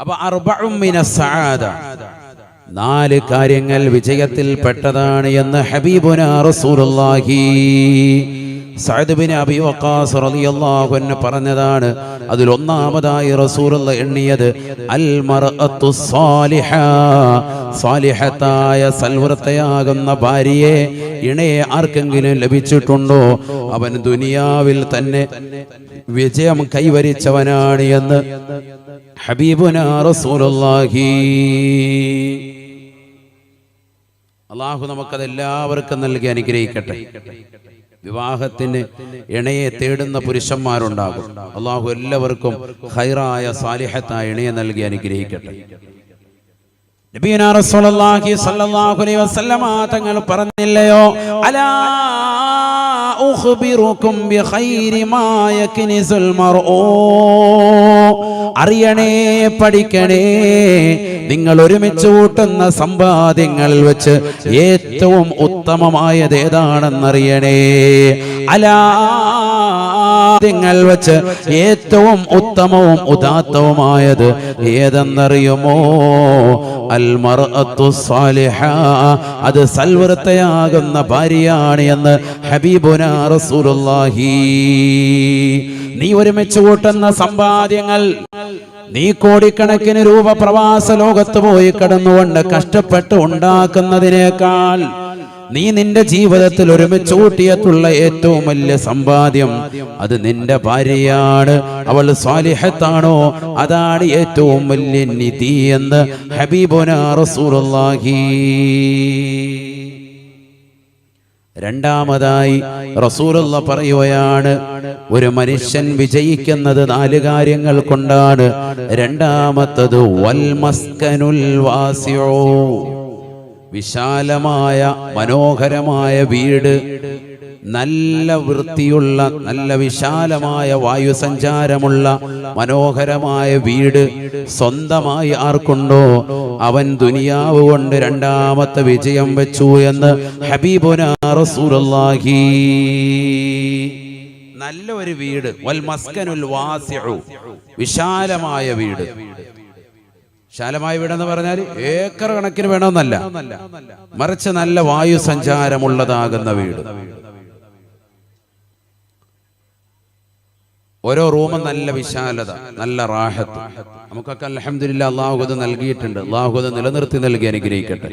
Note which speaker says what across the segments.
Speaker 1: അപ്പൊ അർബഉം മിനസ് സഅദ, 4 കാര്യങ്ങൾ വിജയത്തിൽ പെട്ടതാണ് എന്ന് ഹബീബുനാ റസൂലുള്ളാഹി സഅദ് ബിൻ അബി വഖാസ് റളിയല്ലാഹു അൻഹു പറഞ്ഞതാണ്. അതിൽ ഒന്നാമതായി റസൂലുള്ളാഹി എണ്ണിയത് അൽ മർഅത്തു സാലിഹ, സാലിഹത്തായ സൽവൃത്തയാകുന്ന ഭാര്യയെ ഇണയെ ആർക്കെങ്കിലും ലഭിച്ചിട്ടുണ്ടോ അവൻ ദുനിയാവിൽ തന്നെ വിജയം കൈവരിച്ചവനാണ് എന്ന് ഹബീബുനാ റസൂലുള്ളാഹി. അല്ലാഹു നമുക്കതെല്ലാവർക്കും നൽകി അനുഗ്രഹിക്കട്ടെ. വിവാഹത്തിന് ഇണയെ തേടുന്ന പുരുഷന്മാരുണ്ടാകും. അല്ലാഹു എല്ലാവർക്കും ഖൈറായ സാലിഹത്തായ ഇണയെ നൽകി അനുഗ്രഹിക്കട്ടെ. നബിയുനാ റസൂലുള്ളാഹി സ്വല്ലല്ലാഹു അലൈഹി വസല്ലമ തങ്ങൾ പറഞ്ഞില്ലയോ, അലാ ഉഖ്ബിറുക്കും ബിഖൈരി മാ യക്നിസുൽ മർഉ, അറിയണേ പഠിക്കണേ, നിങ്ങൾ ഒരുമിച്ച് കൂട്ടുന്ന സമ്പാദ്യങ്ങളിൽ വെച്ച് ഏറ്റവും ഉത്തമമായത് ഏതാണെന്നറിയണേ. അലാദ്യങ്ങൾ വെച്ച് ഏറ്റവും ഉത്തമവും ഉദാത്തവുമായത് ഏതെന്നറിയുമോ? അൽ മർഅത്തു സാലിഹ, അത് സൽവൃത്തയാകുന്ന ഭാര്യയാണ് എന്ന് ഹബീബുനാ റസൂലുള്ളാഹി. നീ ഒരുമിച്ച് കൂട്ടുന്ന സമ്പാദ്യങ്ങൾ, നീ കോടിക്കണക്കിന് രൂപ പ്രവാസ ലോകത്ത് പോയി കടന്നുകൊണ്ട് കഷ്ടപ്പെട്ട് ഉണ്ടാക്കുന്നതിനേക്കാൾ നീ നിന്റെ ജീവിതത്തിൽ ഒരുമിച്ച് കൂട്ടിയിട്ടുള്ള ഏറ്റവും വലിയ സമ്പാദ്യം അത് നിന്റെ ഭാര്യയാണ്. അവൾ സ്വാലിഹത്താണോ അതാണ് ഏറ്റവും വലിയ നിധി എന്ന് ഹബീബുനാ റസൂലുള്ളാഹി. രണ്ടാമതായി റസൂലുള്ളാഹി പറയുകയാണ്, ഒരു മനുഷ്യൻ വിജയിക്കുന്നത് 4 കാര്യങ്ങൾ കൊണ്ടാണ്. രണ്ടാമത്തത് വൽ മസ്കനുൽ വാസിഉ, വിശാലമായ മനോഹരമായ വീട്, നല്ല വൃത്തിയുള്ള നല്ല വിശാലമായ വായുസഞ്ചാരമുള്ള മനോഹരമായ വീട് സ്വന്തമായി ആർക്കുണ്ടോ അവൻ ദുനിയാവ് കൊണ്ട് രണ്ടാമത്തെ വിജയം വെച്ചു എന്ന് ഹബീബുനാ റസൂലുള്ളാഹി. നല്ല ഒരു വീട്, വൽ മസ്കനുൽ വാസിഉ, വിശാലമായ വീട്. വിശാലമായ വീടെന്ന് പറഞ്ഞാൽ ഏക്കർ കണക്കിന് വേണമെന്നല്ല, മറിച്ച് നല്ല വായു സഞ്ചാരമുള്ളതാകുന്ന വീട്. ഓരോ റൂമും നല്ല വിശാലത, നല്ല റാഹത്ത്. നമുക്കൊക്കെ അൽഹംദുലില്ലാഹ് അല്ലാഹു അത് നൽകിയിട്ടുണ്ട്. അല്ലാഹു അത് നിലനിർത്തി നൽകി അനുഗ്രഹിക്കട്ടെ.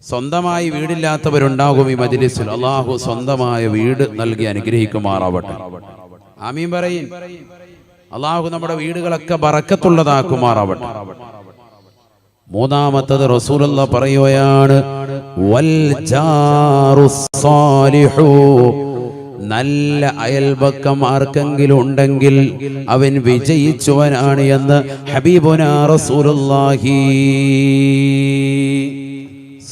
Speaker 1: സ്വന്തമായി വീടില്ലാത്തവരുണ്ടാകും ഈ മജ്ലിസിൽ. അല്ലാഹു സ്വന്തമായ വീട് നൽകി അനുഗ്രഹിക്കുമാറാവട്ടെ. ആമീൻ പറയീൻ. അല്ലാഹു നമ്മുടെ വീടുകളൊക്കെ ബറക്കത്തുള്ളതാക്കുമാറാവട്ടെ. മൂന്നാമത്തത് റസൂലുള്ളാഹി പറയുകയാണ്, വൽ ജാറുസ് സാലിഹു, നല്ല അയൽപക്കം ആർക്കെങ്കിലും ഉണ്ടെങ്കിൽ അവൻ വിജയിച്ചവനാണ് എന്ന് ഹബീബുനാ റസൂലുള്ളാഹി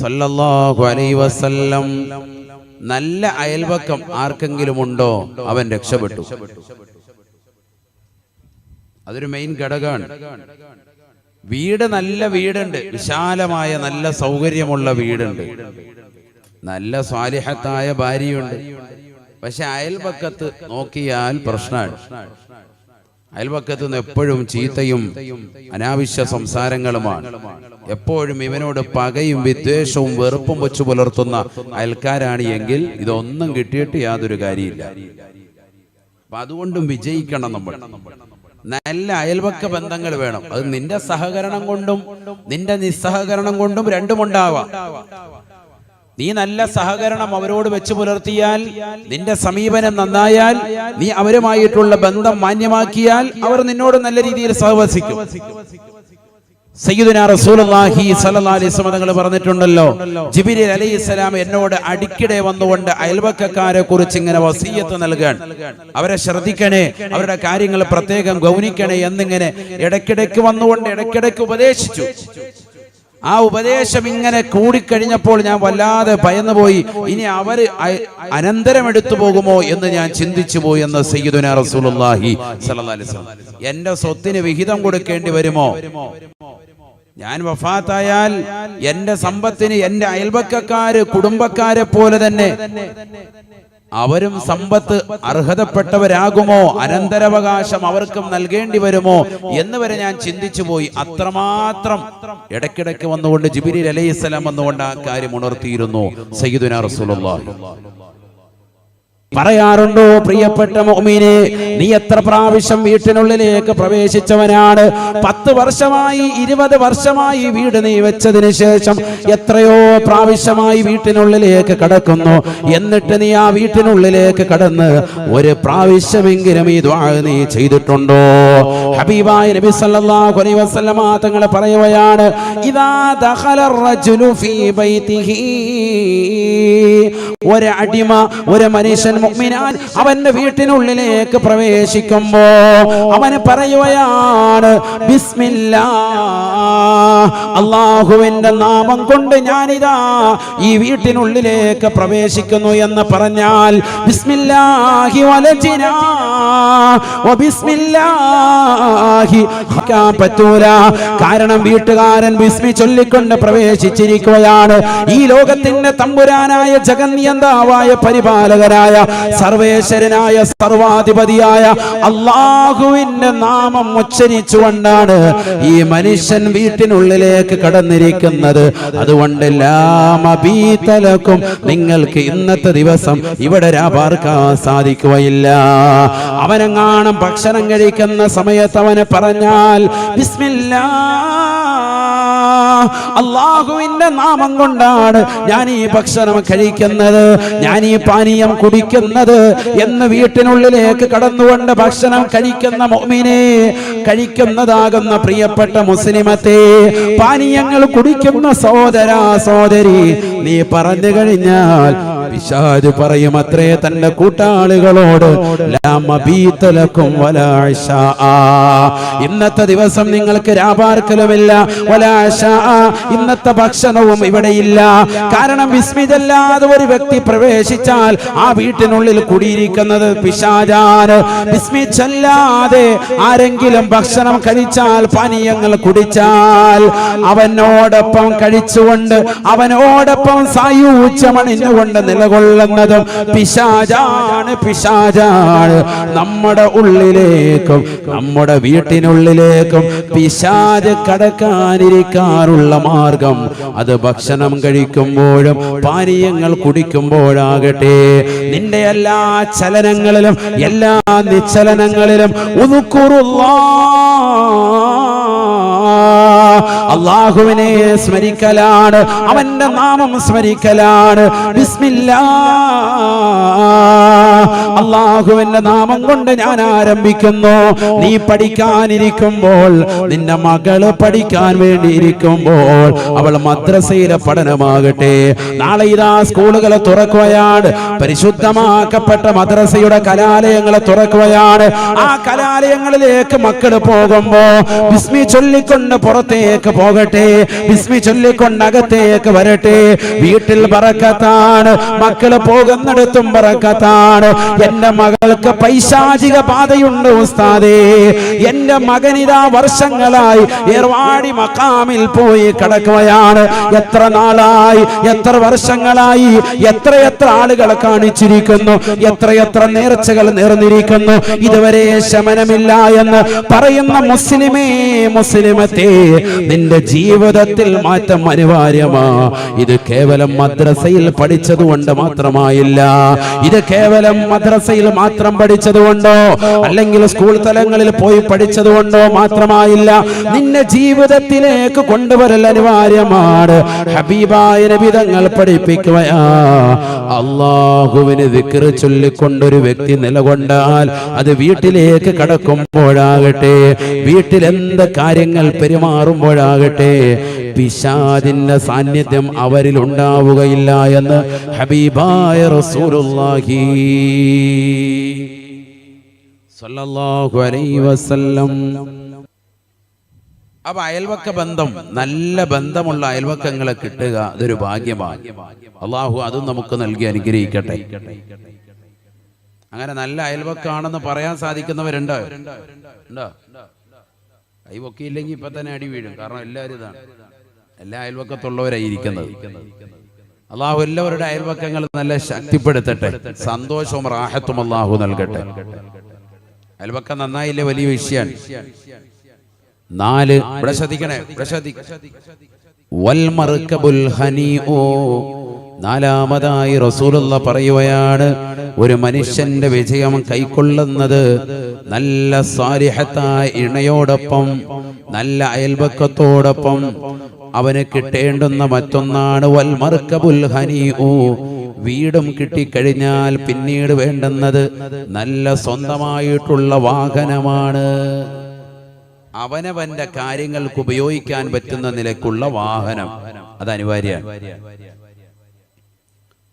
Speaker 1: സല്ലല്ലാഹു അലൈഹി വസല്ലം. നല്ല അയൽപക്കം ആർക്കെങ്കിലും ഉണ്ടോ അവൻ രക്ഷപ്പെട്ടു. അതൊരു മെയിൻ ഘടകമാണ്. വീട്, നല്ല വീടുണ്ട്, വിശാലമായ നല്ല സൗകര്യമുള്ള വീടുണ്ട്, നല്ല സ്വാലിഹത്തായ ഭാര്യയുണ്ട്. പക്ഷെ അയൽപക്കത്ത് നോക്കിയാൽ പ്രശ്നമാണ്. അയൽപക്കത്ത് നിന്ന് എപ്പോഴും ചീത്തയും അനാവശ്യ സംസാരങ്ങളുമാണ്. എപ്പോഴും ഇവനോട് പകയും വിദ്വേഷവും വെറുപ്പും വെച്ചു പുലർത്തുന്ന അയൽക്കാരാണ് എങ്കിൽ ഇതൊന്നും കിട്ടിയിട്ട് യാതൊരു കാര്യമില്ല. അപ്പൊ അതുകൊണ്ടും വിജയിക്കണം നമ്മൾ. നല്ല അയൽപക്ക ബന്ധങ്ങൾ വേണം. അത് നിന്റെ സഹകരണം കൊണ്ടും നിന്റെ നിസ്സഹകരണം കൊണ്ടും രണ്ടുമുണ്ടാവാം. നീ നല്ല സഹകരണം അവരോട് വെച്ച് പുലർത്തിയാൽ, നിന്റെ സമീപനം നന്നായാൽ, നീ അവരുമായിട്ടുള്ള ബന്ധം മാന്യമാക്കിയാൽ അവർ നിന്നോട് നല്ല രീതിയിൽ സഹവസിക്കും. സയ്യിദുനാ റസൂലുള്ളാഹി സ്വല്ലല്ലാഹു അലൈഹി വസല്ലം തങ്ങൾ പറഞ്ഞിട്ടുണ്ടല്ലോ, ജിബ്രീൽ അലൈഹിസ്സലാം എന്നോട് അടിക്കടെ വന്നുകൊണ്ട് അയൽവക്കക്കാരെ കുറിച്ച് ഇങ്ങനെ വസിയത്ത് നൽകാൻ, അവരെ ശ്രദ്ധിക്കണേ, അവരുടെ കാര്യങ്ങൾ പ്രത്യേകം ഗൗനിക്കണേ എന്നിങ്ങനെ ഇടയ്ക്കിടയ്ക്ക് വന്നുകൊണ്ട് ഇടയ്ക്കിടയ്ക്ക് ഉപദേശിച്ചു. ആ ഉപദേശം ഇങ്ങനെ കൂടിക്കഴിഞ്ഞപ്പോൾ ഞാൻ വല്ലാതെ ഭയന്നുപോയി. ഇനി അവര് അനന്തരം എടുത്തു പോകുമോ എന്ന് ഞാൻ ചിന്തിച്ചു പോയി എന്ന് സയ്യിദുനാ റസൂലുള്ളാഹി സ്വല്ലല്ലാഹു അലൈഹി വസല്ലം. എന്റെ സ്വത്തിന് വിഹിതം കൊടുക്കേണ്ടി വരുമോ? ഞാൻ വഫാത്തായാൽ എന്റെ സമ്പത്തിന് എന്റെ അയൽപക്കക്കാര് കുടുംബക്കാരെ പോലെ തന്നെ അവരും സമ്പത്ത് അർഹതപ്പെട്ടവരാകുമോ, അനന്തരാവകാശം അവർക്കും നൽകേണ്ടി വരുമോ എന്ന് വരെ ഞാൻ ചിന്തിച്ചു പോയി. അത്രമാത്രം ഇടയ്ക്കിടയ്ക്ക് വന്നുകൊണ്ട് ജിബ്രീൽ അലൈഹിസ്സലാം വന്നുകൊണ്ട് ആ കാര്യം ഉണർത്തിയിരുന്നു സയ്യിദുനാ റസൂലുള്ളാഹി. പറയാറുണ്ടോ പ്രിയപ്പെട്ട മുഅ്മിനേ, നീ എത്ര പ്രാവശ്യം വീട്ടിനുള്ളിലേക്ക് പ്രവേശിച്ചവനാണ്? 10 വർഷമായി 20 വർഷമായി വീട് നീ വെച്ചതിന് ശേഷം എത്രയോ പ്രാവശ്യമായി വീട്ടിനുള്ളിലേക്ക് കടക്കുന്നു. എന്നിട്ട് നീ ആ വീട്ടിനുള്ളിലേക്ക് കടന്ന് ഒരു പ്രാവശ്യമെങ്കിലും ഈ ദുആ നീ ചെയ്തിട്ടുണ്ടോ? ഹബീബായ നബി സല്ലല്ലാഹു അലൈഹി വസല്ലമ തങ്ങൾ പറയുകയാണ്, ഇദാ ദഖലർ റജുലു ഫീ ബൈതിഹി, ഒരു അടിമ, ഒരു മനുഷ്യൻ മുഅ്മിനാൻ അവന്റെ വീട്ടിനുള്ളിലേക്ക് പ്രവേശിക്കുമ്പോ അവന് പറയുകയാണ്, ബിസ്മില്ലാഹ്, അല്ലാഹുവിന്റെ നാമം കൊണ്ട് ഞാനിതാ ഈ വീട്ടിനുള്ളിലേക്ക് പ്രവേശിക്കുന്നു എന്ന് പറഞ്ഞാൽ, ബിസ്മില്ലാഹി വലജിനാ വബിസ്മില്ലാഹി പറ്റൂല. കാരണം വീട്ടുകാരൻ ബിസ്മി ചൊല്ലിക്കൊണ്ട് പ്രവേശിച്ചിരിക്കുകയാണ്. ഈ ലോകത്തിന്റെ തമ്പുരാനായ ജഗന്നിയന്താവായ പരിപാലകനായ സർവേശ്വരനായ സർവാധിപതിയായ അല്ലാഹുവിന്റെ നാമം ഉച്ചരിച്ചുകൊണ്ടാണ് ഈ മനുഷ്യൻ വീട്ടിനുള്ളിലേക്ക് കടന്നിരിക്കുന്നത്. അതുകൊണ്ട് ലാമബീതലക്കും, നിങ്ങൾക്ക് ഇന്നത്തെ ദിവസം ഇവിടെ രാപാർക്കാൻ സാധിക്കുകയില്ല. അവനെങ്ങാനും ഭക്ഷണം കഴിക്കുന്ന സമയത്ത് അവന് പറഞ്ഞാൽ ബിസ്മില്ലാഹ്, അല്ലാഹുവിന്റെ നാമം കൊണ്ടാണ് ഞാൻ ഈ ഭക്ഷണം കഴിക്കുന്നത്, ഞാൻ ഈ പാനീയം കുടിക്കുന്നത് എന്ന് വീട്ടിനുള്ളിലേക്ക് കടന്നുകൊണ്ട് ഭക്ഷണം കഴിക്കുന്ന മുഅ്മിനേ, കഴിക്കുന്നതാകുന്ന പ്രിയപ്പെട്ട മുസ്ലിമത്തെ, പാനീയങ്ങൾ കുടിക്കുന്ന സഹോദരാ സഹോദരി, നീ പറഞ്ഞു കഴിഞ്ഞാൽ പിശാച് പറയും അത്രേ തന്റെ കൂട്ടാളികളോട്, ഇന്നത്തെ ദിവസം നിങ്ങൾക്ക് രാപാർക്കലുമില്ല, ഇന്നത്തെ ഭക്ഷണവും ഇവിടെയില്ല. കാരണം ബിസ്മില്ലാതെ ഒരു വ്യക്തി പ്രവേശിച്ചാൽ ആ വീട്ടിനുള്ളിൽ കുടിയിരിക്കുന്നത് പിശാചാണ്. ബിസ്മി ചൊല്ലാതെ ആരെങ്കിലും ഭക്ഷണം കഴിച്ചാൽ, പാനീയങ്ങൾ കുടിച്ചാൽ, അവനോടൊപ്പം കഴിച്ചുകൊണ്ട് അവനോടൊപ്പം സായൂജ്യമണിഞ്ഞുകൊണ്ട് നിലകൊള്ളുന്നതും പിശാചാണ്, പിശാചാണ്. നമ്മുടെ ഉള്ളിലേക്കും നമ്മുടെ വീട്ടിനുള്ളിലേക്കും പിശാച് കടക്കാനിരിക്കാനുള്ള മാർഗം അത് ഭക്ഷണം കഴിക്കുമ്പോഴും പാനീയങ്ങൾ കുടിക്കുമ്പോഴാകട്ടെ. നിന്റെ എല്ലാ ചലനങ്ങളിലും എല്ലാ നിശ്ചലനങ്ങളിലും അല്ലാഹുവിനെ സ്മരിക്കലാണ്, അവന്റെ നാമം സ്മരിക്കലാണ്. ബിസ്മില്ലാഹ്, അല്ലാഹുവിന്റെ നാമം കൊണ്ട് ഞാൻ ആരംഭിക്കുന്നു. നീ പഠിക്കാനിരിക്കുമ്പോൾ, നിന്റെ മകള് പഠിക്കാൻ വേണ്ടി ഇരിക്കുമ്പോൾ, അവൾ മദ്രസയിലെ പഠനമാകട്ടെ, നാളെ ഇതാ സ്കൂളുകളെ തുറക്കുകയാണ്, പരിശുദ്ധമാക്കപ്പെട്ട മദ്രസയുടെ കലാലയങ്ങളെ തുറക്കുകയാണ്. ആ കലാലയങ്ങളിലേക്ക് മക്കൾ പോകുമ്പോ ബിസ്മി ചൊല്ലിക്കൊണ്ട് പുറത്തേക്ക് പോകട്ടെ, ബിസ്മി ചൊല്ലിക്കൊണ്ട് അകത്തേക്ക് വരട്ടെ. വീട്ടിൽ ബറക്കത്താണ്, മക്കള് പോകുന്നിടത്തും ബറക്കത്താണ്. എന്റെ മകൾക്ക് പൈശാചിക ബാധയുണ്ട് ഉസ്താദേ, എന്റെ മകനിതാ വർഷങ്ങളായി ഏർവാടി മഖാമിൽ പോയി കിടക്കുകയാണ്. എത്ര നാളായി, എത്ര വർഷങ്ങളായി, എത്രയെത്ര ആളുകളെ കാണിച്ചിരിക്കുന്നു, എത്രയെത്ര നേർച്ചകൾ നേർന്നിരിക്കുന്നു, ഇതുവരെ ശമനമില്ല എന്ന് പറയുന്ന മുസ്ലിമേ, മുസ്ലിമത്തെ, നിന്റെ ജീവിതത്തിൽ മാറ്റം അനിവാര്യമാ. ഇത് കേവലം മദ്രസയിൽ പഠിച്ചതുകൊണ്ട് മാത്രമായില്ല, ഇത് കേവലം മദ്രസയിൽ മാത്രം പഠിച്ചതുകൊണ്ടോ അല്ലെങ്കിൽ സ്കൂൾ തലങ്ങളിൽ പോയി പഠിച്ചതുകൊണ്ടോ മാത്രമായില്ല, നിന്റെ ജീവിതത്തിലേക്ക് കൊണ്ടുവരൽ അനിവാര്യമാണ്. ഹബീബായ നബി തങ്ങൾ പഠിപ്പിക്കുകയാ, അല്ലാഹുവിനെ ദിക്ർ ചൊല്ലിക്കൊണ്ടൊരു വ്യക്തി നിലകൊണ്ടാൽ അത് വീട്ടിലേക്ക് കടക്കുമ്പോഴാകട്ടെ, വീട്ടിൽ എന്ത് കാര്യങ്ങൾ പെരുമാറുമ്പോഴാകട്ടെ, പിശാചിന്റെ സാന്നിധ്യം അവരിൽ ഉണ്ടാവുകയില്ല എന്ന് ഹബീബായ റസൂലുള്ളാഹി സ്വല്ലല്ലാഹു അലൈഹി വസല്ലം. അപ്പൊ അയൽവക്ക ബന്ധം, നല്ല ബന്ധമുള്ള അയൽവക്കങ്ങളെ കിട്ടുക അതൊരു ഭാഗ്യമാണ്. അള്ളാഹു അതും നമുക്ക് നൽകി അനുഗ്രഹിക്കട്ടെ. അങ്ങനെ നല്ല അയൽവക്കാണെന്ന് പറയാൻ സാധിക്കുന്നവരുണ്ടോ? ഉണ്ടോ? കൈവക്കിയില്ലെങ്കിൽ ഇപ്പൊ തന്നെ അടി വീഴും. കാരണം എല്ലാവരും ഇതാണ്, എല്ലാ അയൽവക്കത്തുള്ളവരായിരിക്കുന്നത്. അള്ളാഹു എല്ലാവരുടെ അയൽവക്കങ്ങൾ നല്ല ശക്തിപ്പെടുത്തട്ടെ, സന്തോഷവും റാഹത്തും അള്ളാഹു നൽകട്ടെ. അയൽവക്കം നന്നായില്ലേ വലിയ വിഷയമാണ്. 4 ഇവിടെ ശ്രദ്ധിക്കണേ, വൽ മർകബുൽ ഹനീഉ. 4-മതായി റസൂലുള്ള പറയുകയാണ്, ഒരു മനുഷ്യന്റെ വിജയം കൈക്കൊള്ളുന്നത് നല്ല സാലിഹത്തായ ഇണയോടൊപ്പം നല്ല അയൽവക്കത്തോടൊപ്പം അവന് കിട്ടേണ്ടുന്ന മറ്റൊന്നാണ് വൽ മർകബുൽ ഹനീഉ. വീടും കിട്ടിക്കഴിഞ്ഞാൽ പിന്നീട് വേണ്ടുന്നത് നല്ല സ്വന്തമായിട്ടുള്ള വാഹനമാണ്. അവനവന്റെ കാര്യങ്ങൾക്ക് ഉപയോഗിക്കാൻ പറ്റുന്ന നിലക്കുള്ള വാഹനം അത് അനിവാര്യമാണ്.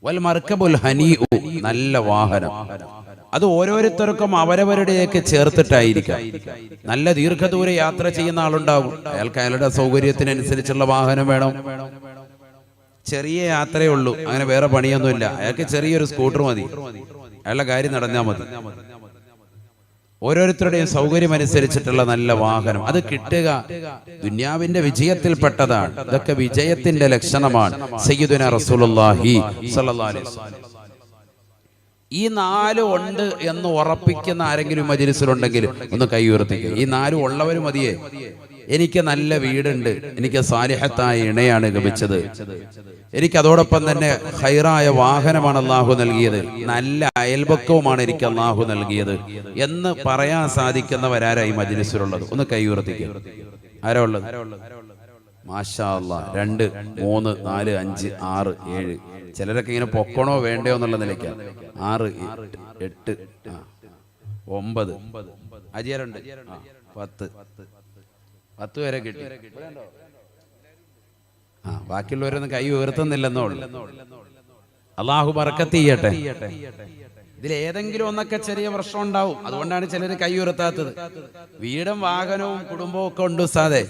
Speaker 1: വൽ മർകബുൽ ഹനീഉ, നല്ല വാഹനം. അത് ഓരോരുത്തർക്കും അവരവരുടെയൊക്കെ ചേർത്തിട്ടായിരിക്കാം. നല്ല ദീർഘദൂര യാത്ര ചെയ്യുന്ന ആളുണ്ടാകും, അയാൾക്ക് അയാളുടെ സൗകര്യത്തിനനുസരിച്ചുള്ള വാഹനം വേണം. ചെറിയ യാത്രയേ ഉള്ളൂ, അങ്ങനെ വേറെ പണിയൊന്നുമില്ല, അയാൾക്ക് ചെറിയൊരു സ്കൂട്ടർ മതി, അയാളുടെ കാര്യം നടന്നാൽ മതി. ഓരോരുത്തരുടെയും സൗകര്യം അനുസരിച്ചിട്ടുള്ള നല്ല വാഹനം അത് കിട്ടുക ദുനിയാവിന്റെ വിജയത്തിൽപ്പെട്ടതാണ്. ഇതൊക്കെ വിജയത്തിന്റെ ലക്ഷണമാണ്. സയ്യിദുനാ റസൂലുള്ളാഹി സ്വല്ലല്ലാഹു അലൈഹി വസല്ലം ഈ 4 ഉണ്ട് എന്ന് ഉറപ്പിക്കുന്ന ആരെങ്കിലും മജ്‌ലിസിലുണ്ടെങ്കിൽ ഒന്ന് കൈ ഉയർത്തിക്കുക. ഈ 4 ഉള്ളവർ മതിയേ. എനിക്ക് നല്ല വീടുണ്ട്, എനിക്ക് സാലിഹത്തായ ഇണയാണ് ലഭിച്ചത്, എനിക്ക് അതോടൊപ്പം തന്നെ ഖൈറായ വാഹനമാണ് അല്ലാഹു നൽകിയത്, നല്ല അയൽപക്കവുമാണ് എനിക്ക് അല്ലാഹു നൽകിയത് എന്ന് പറയാൻ സാധിക്കുന്നവരാരാ ഈ മജ്‌ലിസിലുള്ളത്? ഒന്ന് കൈ ഉയർത്തിക്കുക. ആരാ ഉള്ളത്? മാഷാ അല്ലാഹ്. 2, 3, 4, 5, 6, 7. ചിലരൊക്കെ ഇങ്ങനെ പൊക്കണോ വേണ്ടയോ എന്നുള്ള നിലയ്ക്കാണ്. 6, 8, 9 അജിയരുണ്ട്. 10 വരെ കിട്ടി. ബാക്കിയുള്ളവരൊന്നും കൈ ഉയർത്തുന്നില്ലെന്നോ ഉള്ളു. അള്ളാഹു ബർക്കത്ത് ചെയ്യട്ടെ. ഇതിലേതെങ്കിലും ഒന്നൊക്കെ ചെറിയ പ്രശ്നം ഉണ്ടാവും, അതുകൊണ്ടാണ് ചിലർ കൈ ഉയർത്താത്തത്. വീടും വാഹനവും കുടുംബവും ഒക്കെ ഉണ്ട് ഉസ്താദേ,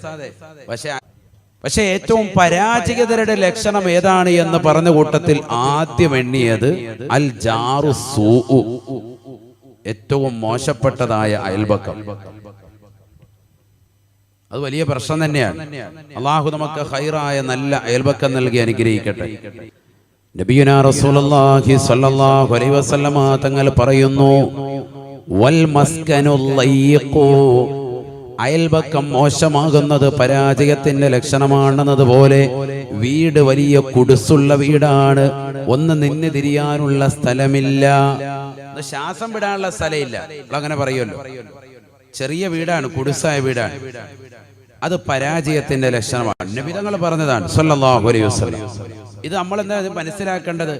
Speaker 1: പക്ഷെ ഏറ്റവും പരാജയതരുടെ ലക്ഷണം ഏതാണ് എന്ന് പറഞ്ഞ കൂട്ടത്തിൽ ആദ്യം എണ്ണിയത് അൽ ജാറു സൂഉ, ഏറ്റവും മോശപ്പെട്ടതായ അയൽപക്കം. അത് വലിയ പ്രശ്നം തന്നെയാണ്. അള്ളാഹു നമുക്ക് ഖൈറായ നല്ല അയൽപക്കം നൽകി അനുഗ്രഹിക്കട്ടെ. നബിയുനാ റസൂലുള്ളാഹി സ്വല്ലല്ലാഹു അലൈഹി വസല്ലമ തങ്ങൾ പറയുന്നു, വൽ മസ്കനുൽ ലയ്യിഖു, അയൽപക്കം മോശമാകുന്നത് പരാജയത്തിന്റെ ലക്ഷണമാണെന്നതുപോലെ വീട് വലിയ കുടുസുള്ള വീടാണ്, ഒന്ന് നിന്ന് തിരിയാനുള്ള സ്ഥലമില്ല, ശ്വാസം വിടാനുള്ള സ്ഥലമില്ല, അങ്ങനെ പറയുമല്ലോ. ചെറിയ വീടാണ്, കുടുസായ വീടാണ്, അത് പരാജയത്തിന്റെ ലക്ഷണമാണ്. നബി തങ്ങൾ പറഞ്ഞതാണ് സല്ലല്ലാഹു അലൈഹി വസല്ലം. ഇത് നമ്മൾ എന്താ മനസ്സിലാക്കേണ്ടത്?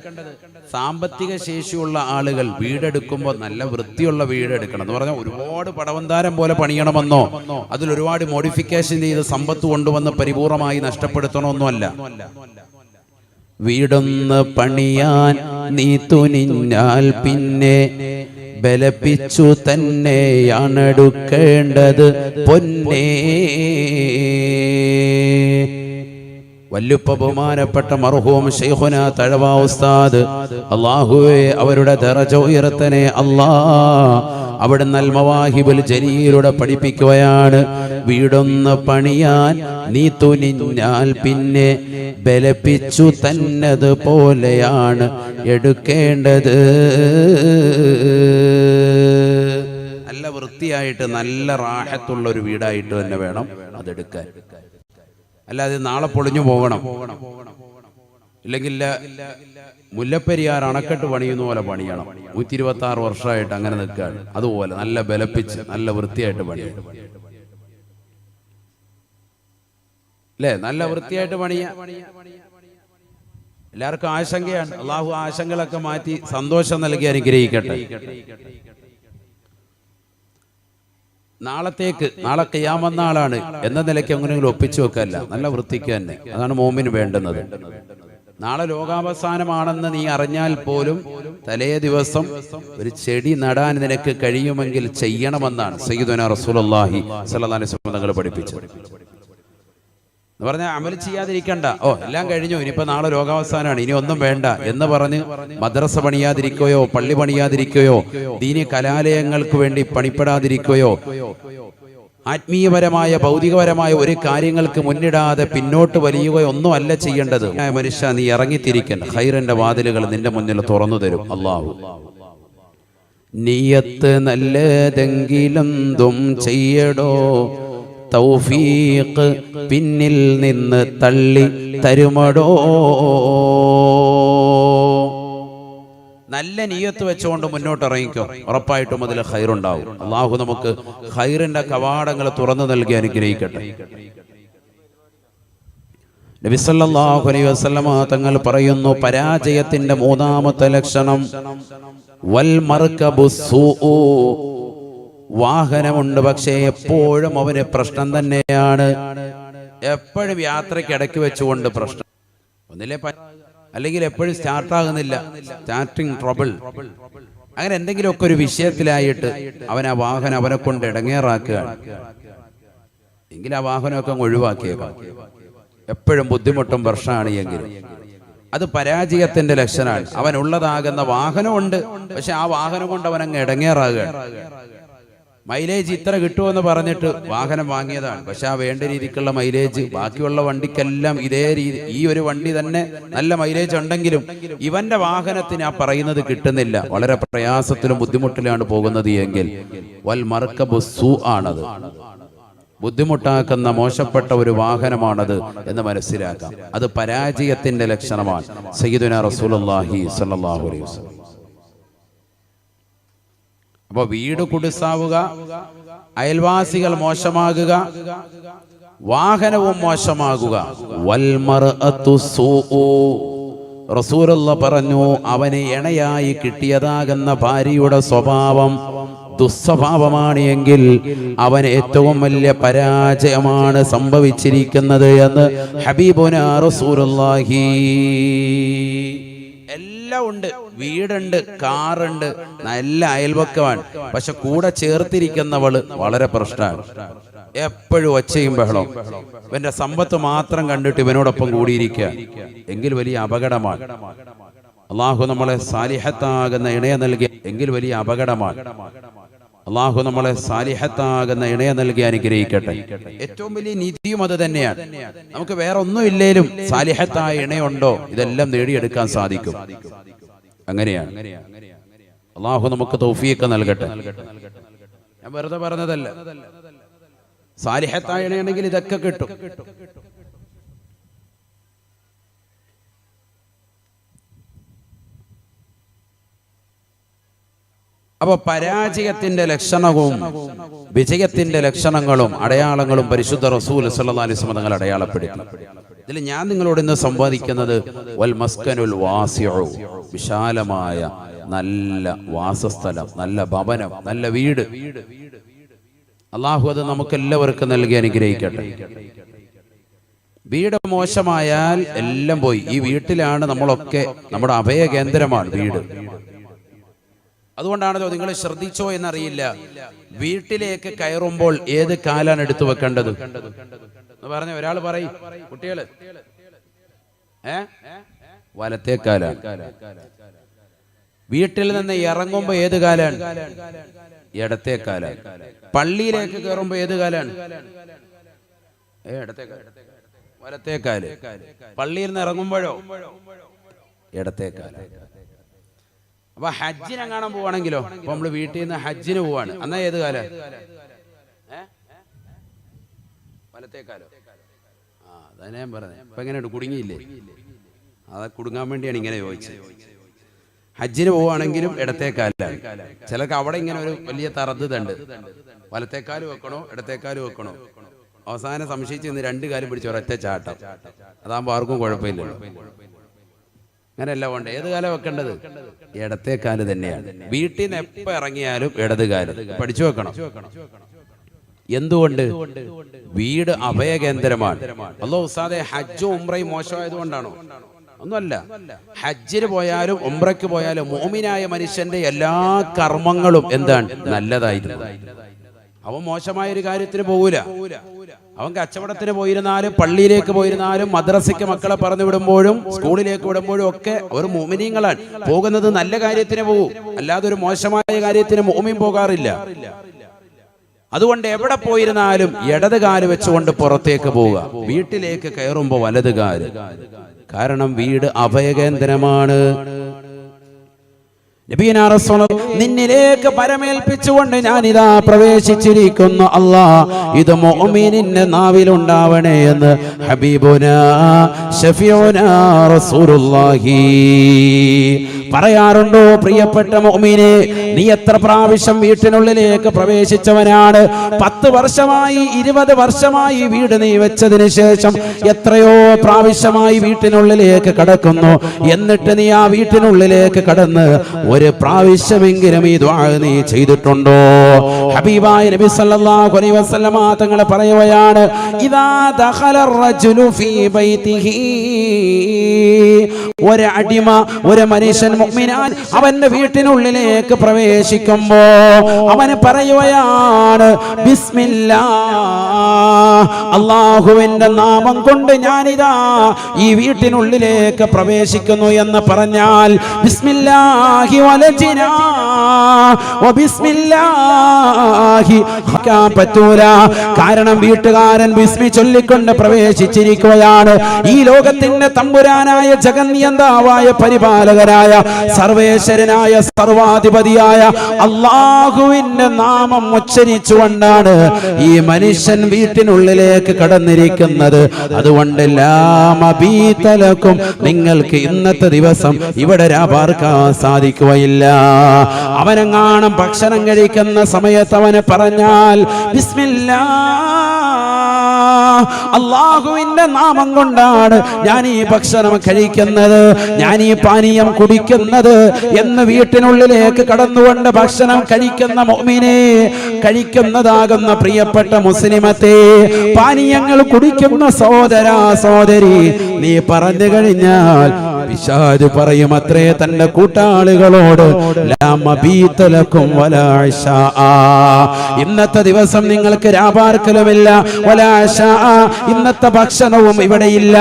Speaker 1: സാമ്പത്തിക ശേഷിയുള്ള ആളുകൾ വീടെടുക്കുമ്പോൾ നല്ല വൃത്തിയുള്ള വീടെടുക്കണം എന്ന് പറഞ്ഞാൽ ഒരുപാട് പടവന്താരം പോലെ പണിയണമെന്നോ അതിൽ ഒരുപാട് മോഡിഫിക്കേഷൻ ചെയ്ത് സമ്പത്ത് കൊണ്ടുവന്ന് പരിപൂർണമായി നഷ്ടപ്പെടുത്തണമെന്നല്ല. വീടൊന്ന് പണിയാൻ നീ തുനിഞ്ഞാൽ പിന്നെ ബലപ്പിച്ചു തന്നെയാണെടുക്കേണ്ടത് പൊന്നേ. വല്ലുപ്പ ബഹുമാനപ്പെട്ട മർഹൂം ശൈഖുനാ തഴവ ഉസ്താദ്, അല്ലാഹുവേ അവരുടെ ദറജ ഉയർത്തനെ അല്ലാ. അവിടുന്ന് അൽ മവാഹിബുൽ ജലീലൂടെ പഠിപ്പിക്കുകയാണ്, വീടൊന്ന് പണിയാൻ നീ തുനിഞ്ഞാൽ പിന്നെ ബലപ്പിച്ചു തന്നത് പോലെയാണ് എടുക്കേണ്ടത്. നല്ല വൃത്തിയായിട്ട് നല്ല റാഹത്തുള്ള ഒരു വീടായിട്ട് തന്നെ വേണം അതെടുക്കാൻ. അല്ലാതെ നാളെ പൊളിഞ്ഞു പോകണം, ഇല്ലെങ്കിൽ മുല്ലപ്പെരിയാർ അണക്കെട്ട് പണിയുന്ന പോലെ പണിയണം. 126 വർഷമായിട്ട് അങ്ങനെ നിൽക്കുകയാണ്. അതുപോലെ നല്ല ബലപ്പിച്ച് നല്ല വൃത്തിയായിട്ട് പണിയണം അല്ലേ? നല്ല വൃത്തിയായിട്ട് പണിയ. എല്ലാവർക്കും ആശങ്കയാണ്. അള്ളാഹു ആശങ്കകളൊക്കെ മാറ്റി സന്തോഷം നൽകി അനുഗ്രഹിക്കട്ടെ. നാളെ ഖിയാമത്ത് നാളാണ് എന്ന നിലയ്ക്ക് എങ്ങനെയെങ്കിലും ഒപ്പിച്ചു വെക്കല്ല, നല്ല വൃത്തിക്ക് തന്നെ. അതാണ് മോമിന് വേണ്ടുന്നത്. നാളെ ലോകാവസാനമാണെന്ന് നീ അറിഞ്ഞാൽ പോലും തലേ ദിവസം ഒരു ചെടി നടാൻ നിനക്ക് കഴിയുമെങ്കിൽ ചെയ്യണമെന്നാണ് സയ്യിദുനാ റസൂലുള്ളാഹി സ്വല്ലല്ലാഹു അലൈഹി വസല്ലം തങ്ങൾ പഠിപ്പിച്ചത്. എന്ന് പറഞ്ഞാൽ അമൽ ചെയ്യാതിരിക്കണ്ട, എല്ലാം കഴിഞ്ഞു, ഇനിയിപ്പോ നാളെ ലോകാവസാനമാണ്, ഇനി ഒന്നും വേണ്ട എന്ന് പറഞ്ഞ് മദ്രസ പണിയാതിരിക്കുകയോ പള്ളി പണിയാതിരിക്കുകയോ ദീനി കലാലയങ്ങൾക്ക് വേണ്ടി പണിപ്പെടാതിരിക്കുകയോ ആത്മീയപരമായ ഭൗതികപരമായ ഒരു കാര്യങ്ങൾക്ക് മുന്നിടാതെ പിന്നോട്ട് വലിയുകയൊന്നും അല്ല ചെയ്യേണ്ടത്. മനുഷ്യ, നീ ഇറങ്ങിത്തിരിക്കൻ, ഖൈറിന്റെ വാതിലുകൾ നിന്റെ മുന്നിൽ തുറന്നു തരും അല്ലാഹു. നിയത്ത് നല്ലതെങ്കിലെന്തും ചെയ്യടോ, തൗഫീഖ് പിന്നിൽ നിന്ന് തള്ളി തരുമടോ. നല്ല നിയ്യത്ത് വെച്ചുകൊണ്ട് മുന്നോട്ട് ഇറങ്ങിക്കോ, ഉറപ്പായിട്ടും അതിൽ ഖൈറുണ്ടാവും. അള്ളാഹു നമുക്ക് ഖൈറിന്റെ കവാടങ്ങൾ തുറന്നു നൽകി അനുഗ്രഹിക്കട്ടെ. നബി സല്ലല്ലാഹു അലൈഹി വസല്ലമ തങ്ങൾ പറയുന്നു, പരാജയത്തിന്റെ മൂന്നാമത്തെ ലക്ഷണം വൽ മർകബു സൂഉ. വാഹനമുണ്ട്, പക്ഷേ എപ്പോഴും അവന് പ്രശ്നം തന്നെയാണ്. എപ്പോഴും യാത്രയ്ക്ക് ഇടയ്ക്ക് വെച്ചുകൊണ്ട് പ്രശ്നം, ഒന്നിലെ അല്ലെങ്കിൽ എപ്പോഴും സ്റ്റാർട്ടാകുന്നില്ല, സ്റ്റാർട്ടിങ് ട്രബിൾ, അങ്ങനെ എന്തെങ്കിലുമൊക്കെ ഒരു വിഷയത്തിലായിട്ട് അവൻ ആ വാഹനം അവനെ കൊണ്ട് ഇടങ്ങേറാക്കുകയാണ്. എങ്കിൽ ആ വാഹനമൊക്കെ അങ്ങ് ഒഴിവാക്കിയേക്കാം. എപ്പോഴും ബുദ്ധിമുട്ടും പ്രശ്നമാണ് എങ്കിൽ അത് പരാജയത്തിന്റെ ലക്ഷണമാണ്. അവൻ ഉള്ളതാകുന്ന വാഹനമുണ്ട്, പക്ഷെ ആ വാഹനം കൊണ്ട് അവൻ അങ്ങ് ഇടങ്ങേറാകുകയാണ്. മൈലേജ് ഇത്ര കിട്ടുമെന്ന് പറഞ്ഞിട്ട് വാഹനം വാങ്ങിയതാണ്, പക്ഷെ ആ വേണ്ട രീതിക്കുള്ള മൈലേജ് ബാക്കിയുള്ള വണ്ടിക്കെല്ലാം ഇതേ രീതി, ഈ ഒരു വണ്ടി തന്നെ നല്ല മൈലേജ് ഉണ്ടെങ്കിലും ഇവന്റെ വാഹനത്തിന് ആ പറയുന്നത് കിട്ടുന്നില്ല. വളരെ പ്രയാസത്തിലും ബുദ്ധിമുട്ടിലാണ് പോകുന്നത് എങ്കിൽ വൽ മർകബു സൂ ആണത്, ബുദ്ധിമുട്ടാക്കുന്ന മോശപ്പെട്ട ഒരു വാഹനമാണത് എന്ന് മനസ്സിലാക്കാം. അത് പരാജയത്തിന്റെ ലക്ഷണമാണ്. സയ്യിദുനാ റസൂലുള്ളാഹി സ്വല്ലല്ലാഹു അലൈഹി വസല്ലം. അപ്പൊ വീട് കുടിസാവുക, അയൽവാസികൾ മോശമാകുക, വാഹനവും മോശമാകുക. വൽ മർഅതു സൂഉ. റസൂലുള്ളാഹി പറഞ്ഞു, അവന് ഇണയായി കിട്ടിയതാകുന്ന ഭാര്യയുടെ സ്വഭാവം ദുസ്വഭാവമാണ് എങ്കിൽ അവൻ ഏറ്റവും വലിയ പരാജയമാണ് സംഭവിച്ചിരിക്കുന്നത് എന്ന് ഹബീബുനാ റസൂലുള്ളാഹി. എല്ലാം ഉണ്ട്, വീടുണ്ട്, കാറുണ്ട്, നല്ല അയൽവക്കമാണ്, പക്ഷെ കൂടെ ചേർത്തിരിക്കുന്നവള് വളരെ പ്രശ്നമാണ്. എപ്പോഴും ഒച്ചയും ബഹളം, ഇവന്റെ സമ്പത്ത് മാത്രം കണ്ടിട്ട് ഇവനോടൊപ്പം കൂടിയിരിക്കുക എങ്കിൽ വലിയ അപകടമാണ്. അള്ളാഹു നമ്മളെ സാലിഹത്താകുന്ന ഇണയെ നൽകി എങ്കിൽ വലിയ അപകടമാണ്. അള്ളാഹു നമ്മളെ സാലിഹത്താകുന്ന ഇണയെ നൽകി അനുഗ്രഹിക്കട്ടെ. ഏറ്റവും വലിയ നീതിയും അത് തന്നെയാണ്. നമുക്ക് വേറെ ഒന്നും ഇല്ലേലും സാലിഹത്തായ ഇണയുണ്ടോ ഇതെല്ലാം നേടിയെടുക്കാൻ സാധിക്കും. അങ്ങനെയാണ്. അള്ളാഹു നമുക്ക് തൗഫീഖ് നൽകട്ടെ. ഞാൻ വെറുതെ പറഞ്ഞതല്ല, സാലിഹത്തായ ഇണയാണെങ്കിൽ ഇതൊക്കെ കിട്ടും. അപ്പൊ പരാജയത്തിന്റെ ലക്ഷണവും വിജയത്തിന്റെ ലക്ഷണങ്ങളും അടയാളങ്ങളും പരിശുദ്ധ റസൂൽ സല്ലല്ലാഹു അലൈഹി വസല്ലം തങ്ങൾ അടയാളപ്പെടുത്തി. ഇതിൽ ഞാൻ നിങ്ങളോട് ഇന്ന് സംവാദിക്കുന്നത് വൽ മസ്കനുൽ വാസിഉ, വിശാലമായ നല്ല വാസസ്ഥലം, നല്ല ഭവനം, നല്ല വീട്. അള്ളാഹു അത് നമുക്ക് എല്ലാവർക്കും നൽകി അനുഗ്രഹിക്കട്ടെ. വീട് മോശമായാൽ എല്ലാം പോയി. ഈ വീട്ടിലാണ് നമ്മളൊക്കെ, നമ്മുടെ അഭയ കേന്ദ്രമാണ് വീട്. അതുകൊണ്ടാണല്ലോ, നിങ്ങൾ ശ്രദ്ധിച്ചോ എന്നറിയില്ല, വീട്ടിലേക്ക് കയറുമ്പോൾ ഏത് കാലാണ് എടുത്തു വെക്കേണ്ടത് എന്ന് പറഞ്ഞ ഒരാൾ പറയും, കുട്ടികള് വലത്തെ കാലാണ്. വീട്ടിൽ നിന്ന് ഇറങ്ങുമ്പോ ഏത് കാലാണ്? ഇടത്തെ കാലാണ്. പള്ളിയിലേക്ക് കയറുമ്പോ ഏത് കാലാണ്? വലത്തെ കാല്. പള്ളിയിൽ നിന്ന് ഇറങ്ങുമ്പോഴോ ഇടത്തെ കാല്. അപ്പൊ ഹജ്ജിനെ കാണാൻ പോവാണെങ്കിലോ, അപ്പൊ നമ്മള് വീട്ടിൽ നിന്ന് ഹജ്ജിന് പോവാണ്, എന്നാ ഏത് കാലം? വലത്തേക്കാലോ? ആ, അതാ ഞാൻ പറഞ്ഞത്. ഇപ്പൊ എങ്ങനെയുണ്ട്, കുടുങ്ങിയില്ലേ? അത് കുടുങ്ങാൻ വേണ്ടിയാണ് ഇങ്ങനെ ചോദിച്ചത്. ഹജ്ജിന് പോവാണെങ്കിലും ഇടത്തേക്കാലാണ്. ചിലർക്ക് അവിടെ ഇങ്ങനെ ഒരു വലിയ തറദ്ദുണ്ട്, വലത്തേക്കാല് വെക്കണോ ഇടത്തേക്കാല് വെക്കണോ. അവസാനം സംശയിച്ച് ഇന്ന് രണ്ട് കാലും പിടിച്ച് ഒരൊറ്റ ചാട്ടം. അതാകുമ്പോ ആർക്കും കുഴപ്പമില്ലല്ലോ. അങ്ങനെയല്ല വേണ്ട, ഏത് കാലം വെക്കേണ്ടത്? ഇടത്തേക്കാല് തന്നെയാണ്. വീട്ടിൽ നിന്ന് എപ്പോ ഇറങ്ങിയാലും ഇടത് കാല് പഠിച്ചു വെക്കണം. എന്തുകൊണ്ട്? വീട് അഭയകേന്ദ്രമാണ്. അല്ലാഹു ഉസ്താദേ, ഹജ്ജും ഉംറയും മോശമായതുകൊണ്ടാണോ? ഒന്നുമല്ല. ഹജ്ജിന് പോയാലും ഉംറയ്ക്ക് പോയാലും മുഅ്മിനായ മനുഷ്യന്റെ എല്ലാ കർമ്മങ്ങളും എന്താണ്? നല്ലതായിരുന്നു. അവൻ മോശമായ ഒരു കാര്യത്തിന് പോകൂല. അവൻ കച്ചവടത്തിന് പോയിരുന്നാലും പള്ളിയിലേക്ക് പോയിരുന്നാലും മദ്രസയ്ക്ക് മക്കളെ പറഞ്ഞു വിടുമ്പോഴും സ്കൂളിലേക്ക് വിടുമ്പോഴും ഒക്കെ ഒരു മുഅ്മിനീങ്ങളാണ്. പോകുന്നത് നല്ല കാര്യത്തിന് പോകും, അല്ലാതെ ഒരു മോശമായ കാര്യത്തിന് മുഅ്മിൻ പോകാറില്ല. അതുകൊണ്ട് എവിടെ പോയിരുന്നാലും ഇടത് കാല് വെച്ചുകൊണ്ട് പുറത്തേക്ക് പോവുക, വീട്ടിലേക്ക് കയറുമ്പോ വലത് കാല്. കാരണം വീട് അഭയകേന്ദ്രമാണ്. നിന്നിലേക്ക് പരമേൽപ്പിച്ചുകൊണ്ട് ഞാനിതാ പ്രവേശിച്ചിരിക്കുന്നു അല്ലാ, ഇത് മുഅ്മിനിന്റെ നാവിലുണ്ടാവണേ എന്ന് ഹബീബുനാ ശഫീഉനാ റസൂലുള്ളാഹി പറയാറുണ്ടോ? പ്രിയപ്പെട്ട മുഅ്മിനേ, നീ എത്ര പ്രാവശ്യം വീട്ടിനുള്ളിലേക്ക് പ്രവേശിച്ചവനാണ്? 10 വർഷമായി 20 വർഷമായി വീട് നീ വെച്ചതിന് ശേഷം എത്രയോ പ്രാവശ്യമായി വീട്ടിനുള്ളിലേക്ക് കടക്കുന്നു. എന്നിട്ട് നീ ആ വീട്ടിനുള്ളിലേക്ക് കടന്ന് ഒരു പ്രാവശ്യമെങ്കിലും ഈ ദുആ നീ ചെയ്തിട്ടുണ്ടോ? ഹബീബായ നബി സല്ലല്ലാഹു അലൈഹി വസല്ലമ തങ്ങൾ പറയുകയാണ്, ഇദാ ദഖലർ റജുലു ഫീ ബൈതിഹി, ഒരു അടിമ, ഒരു മനുഷ്യൻ മുഅ്മിനാൻ അവന്റെ വീട്ടിനുള്ളിലേക്ക് പ്രവേശിക്കുമ്പോ അവന് പറയുകയാണ്, ബിസ്മില്ലാഹ്, അല്ലാഹുവിന്റെ നാമം കൊണ്ട് ഞാനിതാ ഈ വീട്ടിനുള്ളിലേക്ക് പ്രവേശിക്കുന്നു എന്ന് പറഞ്ഞാൽ, ബിസ്മില്ലാഹി വലജിനാ വബിസ്മില്ലാഹി പറ്റൂല. കാരണം വീട്ടുകാരൻ ബിസ്മി ചൊല്ലിക്കൊണ്ട് പ്രവേശിച്ചിരിക്കുകയാണ്. ഈ ലോകത്തിന്റെ തമ്പുരാനായ ജഗന്നിയന്താവായ പരിപാലകനായ സർവേശ്വരനായ സർവാധിപതിയായ അല്ലാഹുവിന്റെ നാമം ഉച്ചരിച്ചുകൊണ്ടാണ് ഈ മനുഷ്യൻ വീട്ടിനുള്ളിലേക്ക് കടന്നിരിക്കുന്നത്. അതുകൊണ്ട് ലാമബീതലക്കും, നിങ്ങൾക്ക് ഇന്നത്തെ ദിവസം ഇവിടെ രാപാർക്കാൻ സാധിക്കുകയില്ല. അവനെങ്ങാനും ഭക്ഷണം കഴിക്കുന്ന സമയത്ത് അവന് പറഞ്ഞാൽ ബിസ്മില്ലാഹ്, അല്ലാഹുവിന്റെ നാമം കൊണ്ടാണ് ഞാൻ ഈ ഭക്ഷണം കഴിക്കുന്നത്, ഞാൻ ഈ പാനീയം കുടിക്കുന്നത് എന്ന് വീട്ടിനുള്ളിലേക്ക് കടന്നുകൊണ്ട് ഭക്ഷണം കഴിക്കുന്ന മുഅ്മിനെ, കഴിക്കുന്നതാകുന്ന പ്രിയപ്പെട്ട മുസ്ലിമത്തെ, പാനീയങ്ങൾ കുടിക്കുന്ന സഹോദരാ സഹോദരി, നീ പറഞ്ഞു കഴിഞ്ഞാൽ പിശാച് പറയും അത്രേ തന്റെ കൂട്ടാളികളോട്, ഇന്നത്തെ ദിവസം നിങ്ങൾക്ക് രാപാർക്കലുമില്ല, ഇന്നത്തെ ഭക്ഷണവും ഇവിടെയില്ല.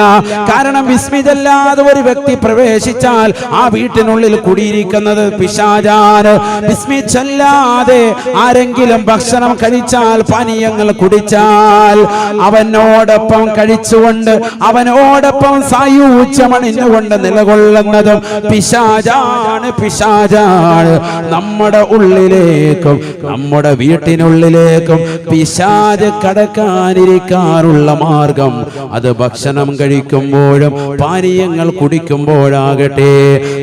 Speaker 1: കാരണം ബിസ്മില്ലാതെ ഒരു വ്യക്തി പ്രവേശിച്ചാൽ ആ വീട്ടിനുള്ളിൽ കുടിയിരിക്കുന്നത് പിശാചാണ്. ബിസ്മി ചൊല്ലാതെ ആരെങ്കിലും ഭക്ഷണം കഴിച്ചാൽ, പാനീയങ്ങൾ കുടിച്ചാൽ, അവനോടൊപ്പം കഴിച്ചുകൊണ്ട് അവനോടൊപ്പം സായൂജ്യമണിഞ്ഞുകൊണ്ട് നിലകൊള്ളുന്നതും പിശാചാണ്, പിശാചാണ്. നമ്മുടെ ഉള്ളിലേക്കും നമ്മുടെ വീട്ടിനുള്ളിലേക്കും പിശാച് കടക്കാനിരിക്കാനുള്ള മാർഗം അത് ഭക്ഷണം കഴിക്കുമ്പോഴും പാനീയങ്ങൾ കുടിക്കുമ്പോഴാകട്ടെ.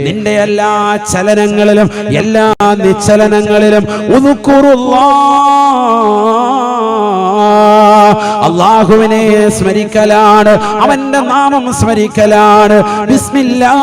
Speaker 1: നിന്റെ എല്ലാ ചലനങ്ങളിലും എല്ലാ നിശ്ചലനങ്ങളിലും അല്ലാഹുവിനെ സ്മരിക്കലാണ്, അവന്റെ നാമം സ്മരിക്കലാണ്. ബിസ്മില്ലാഹ്,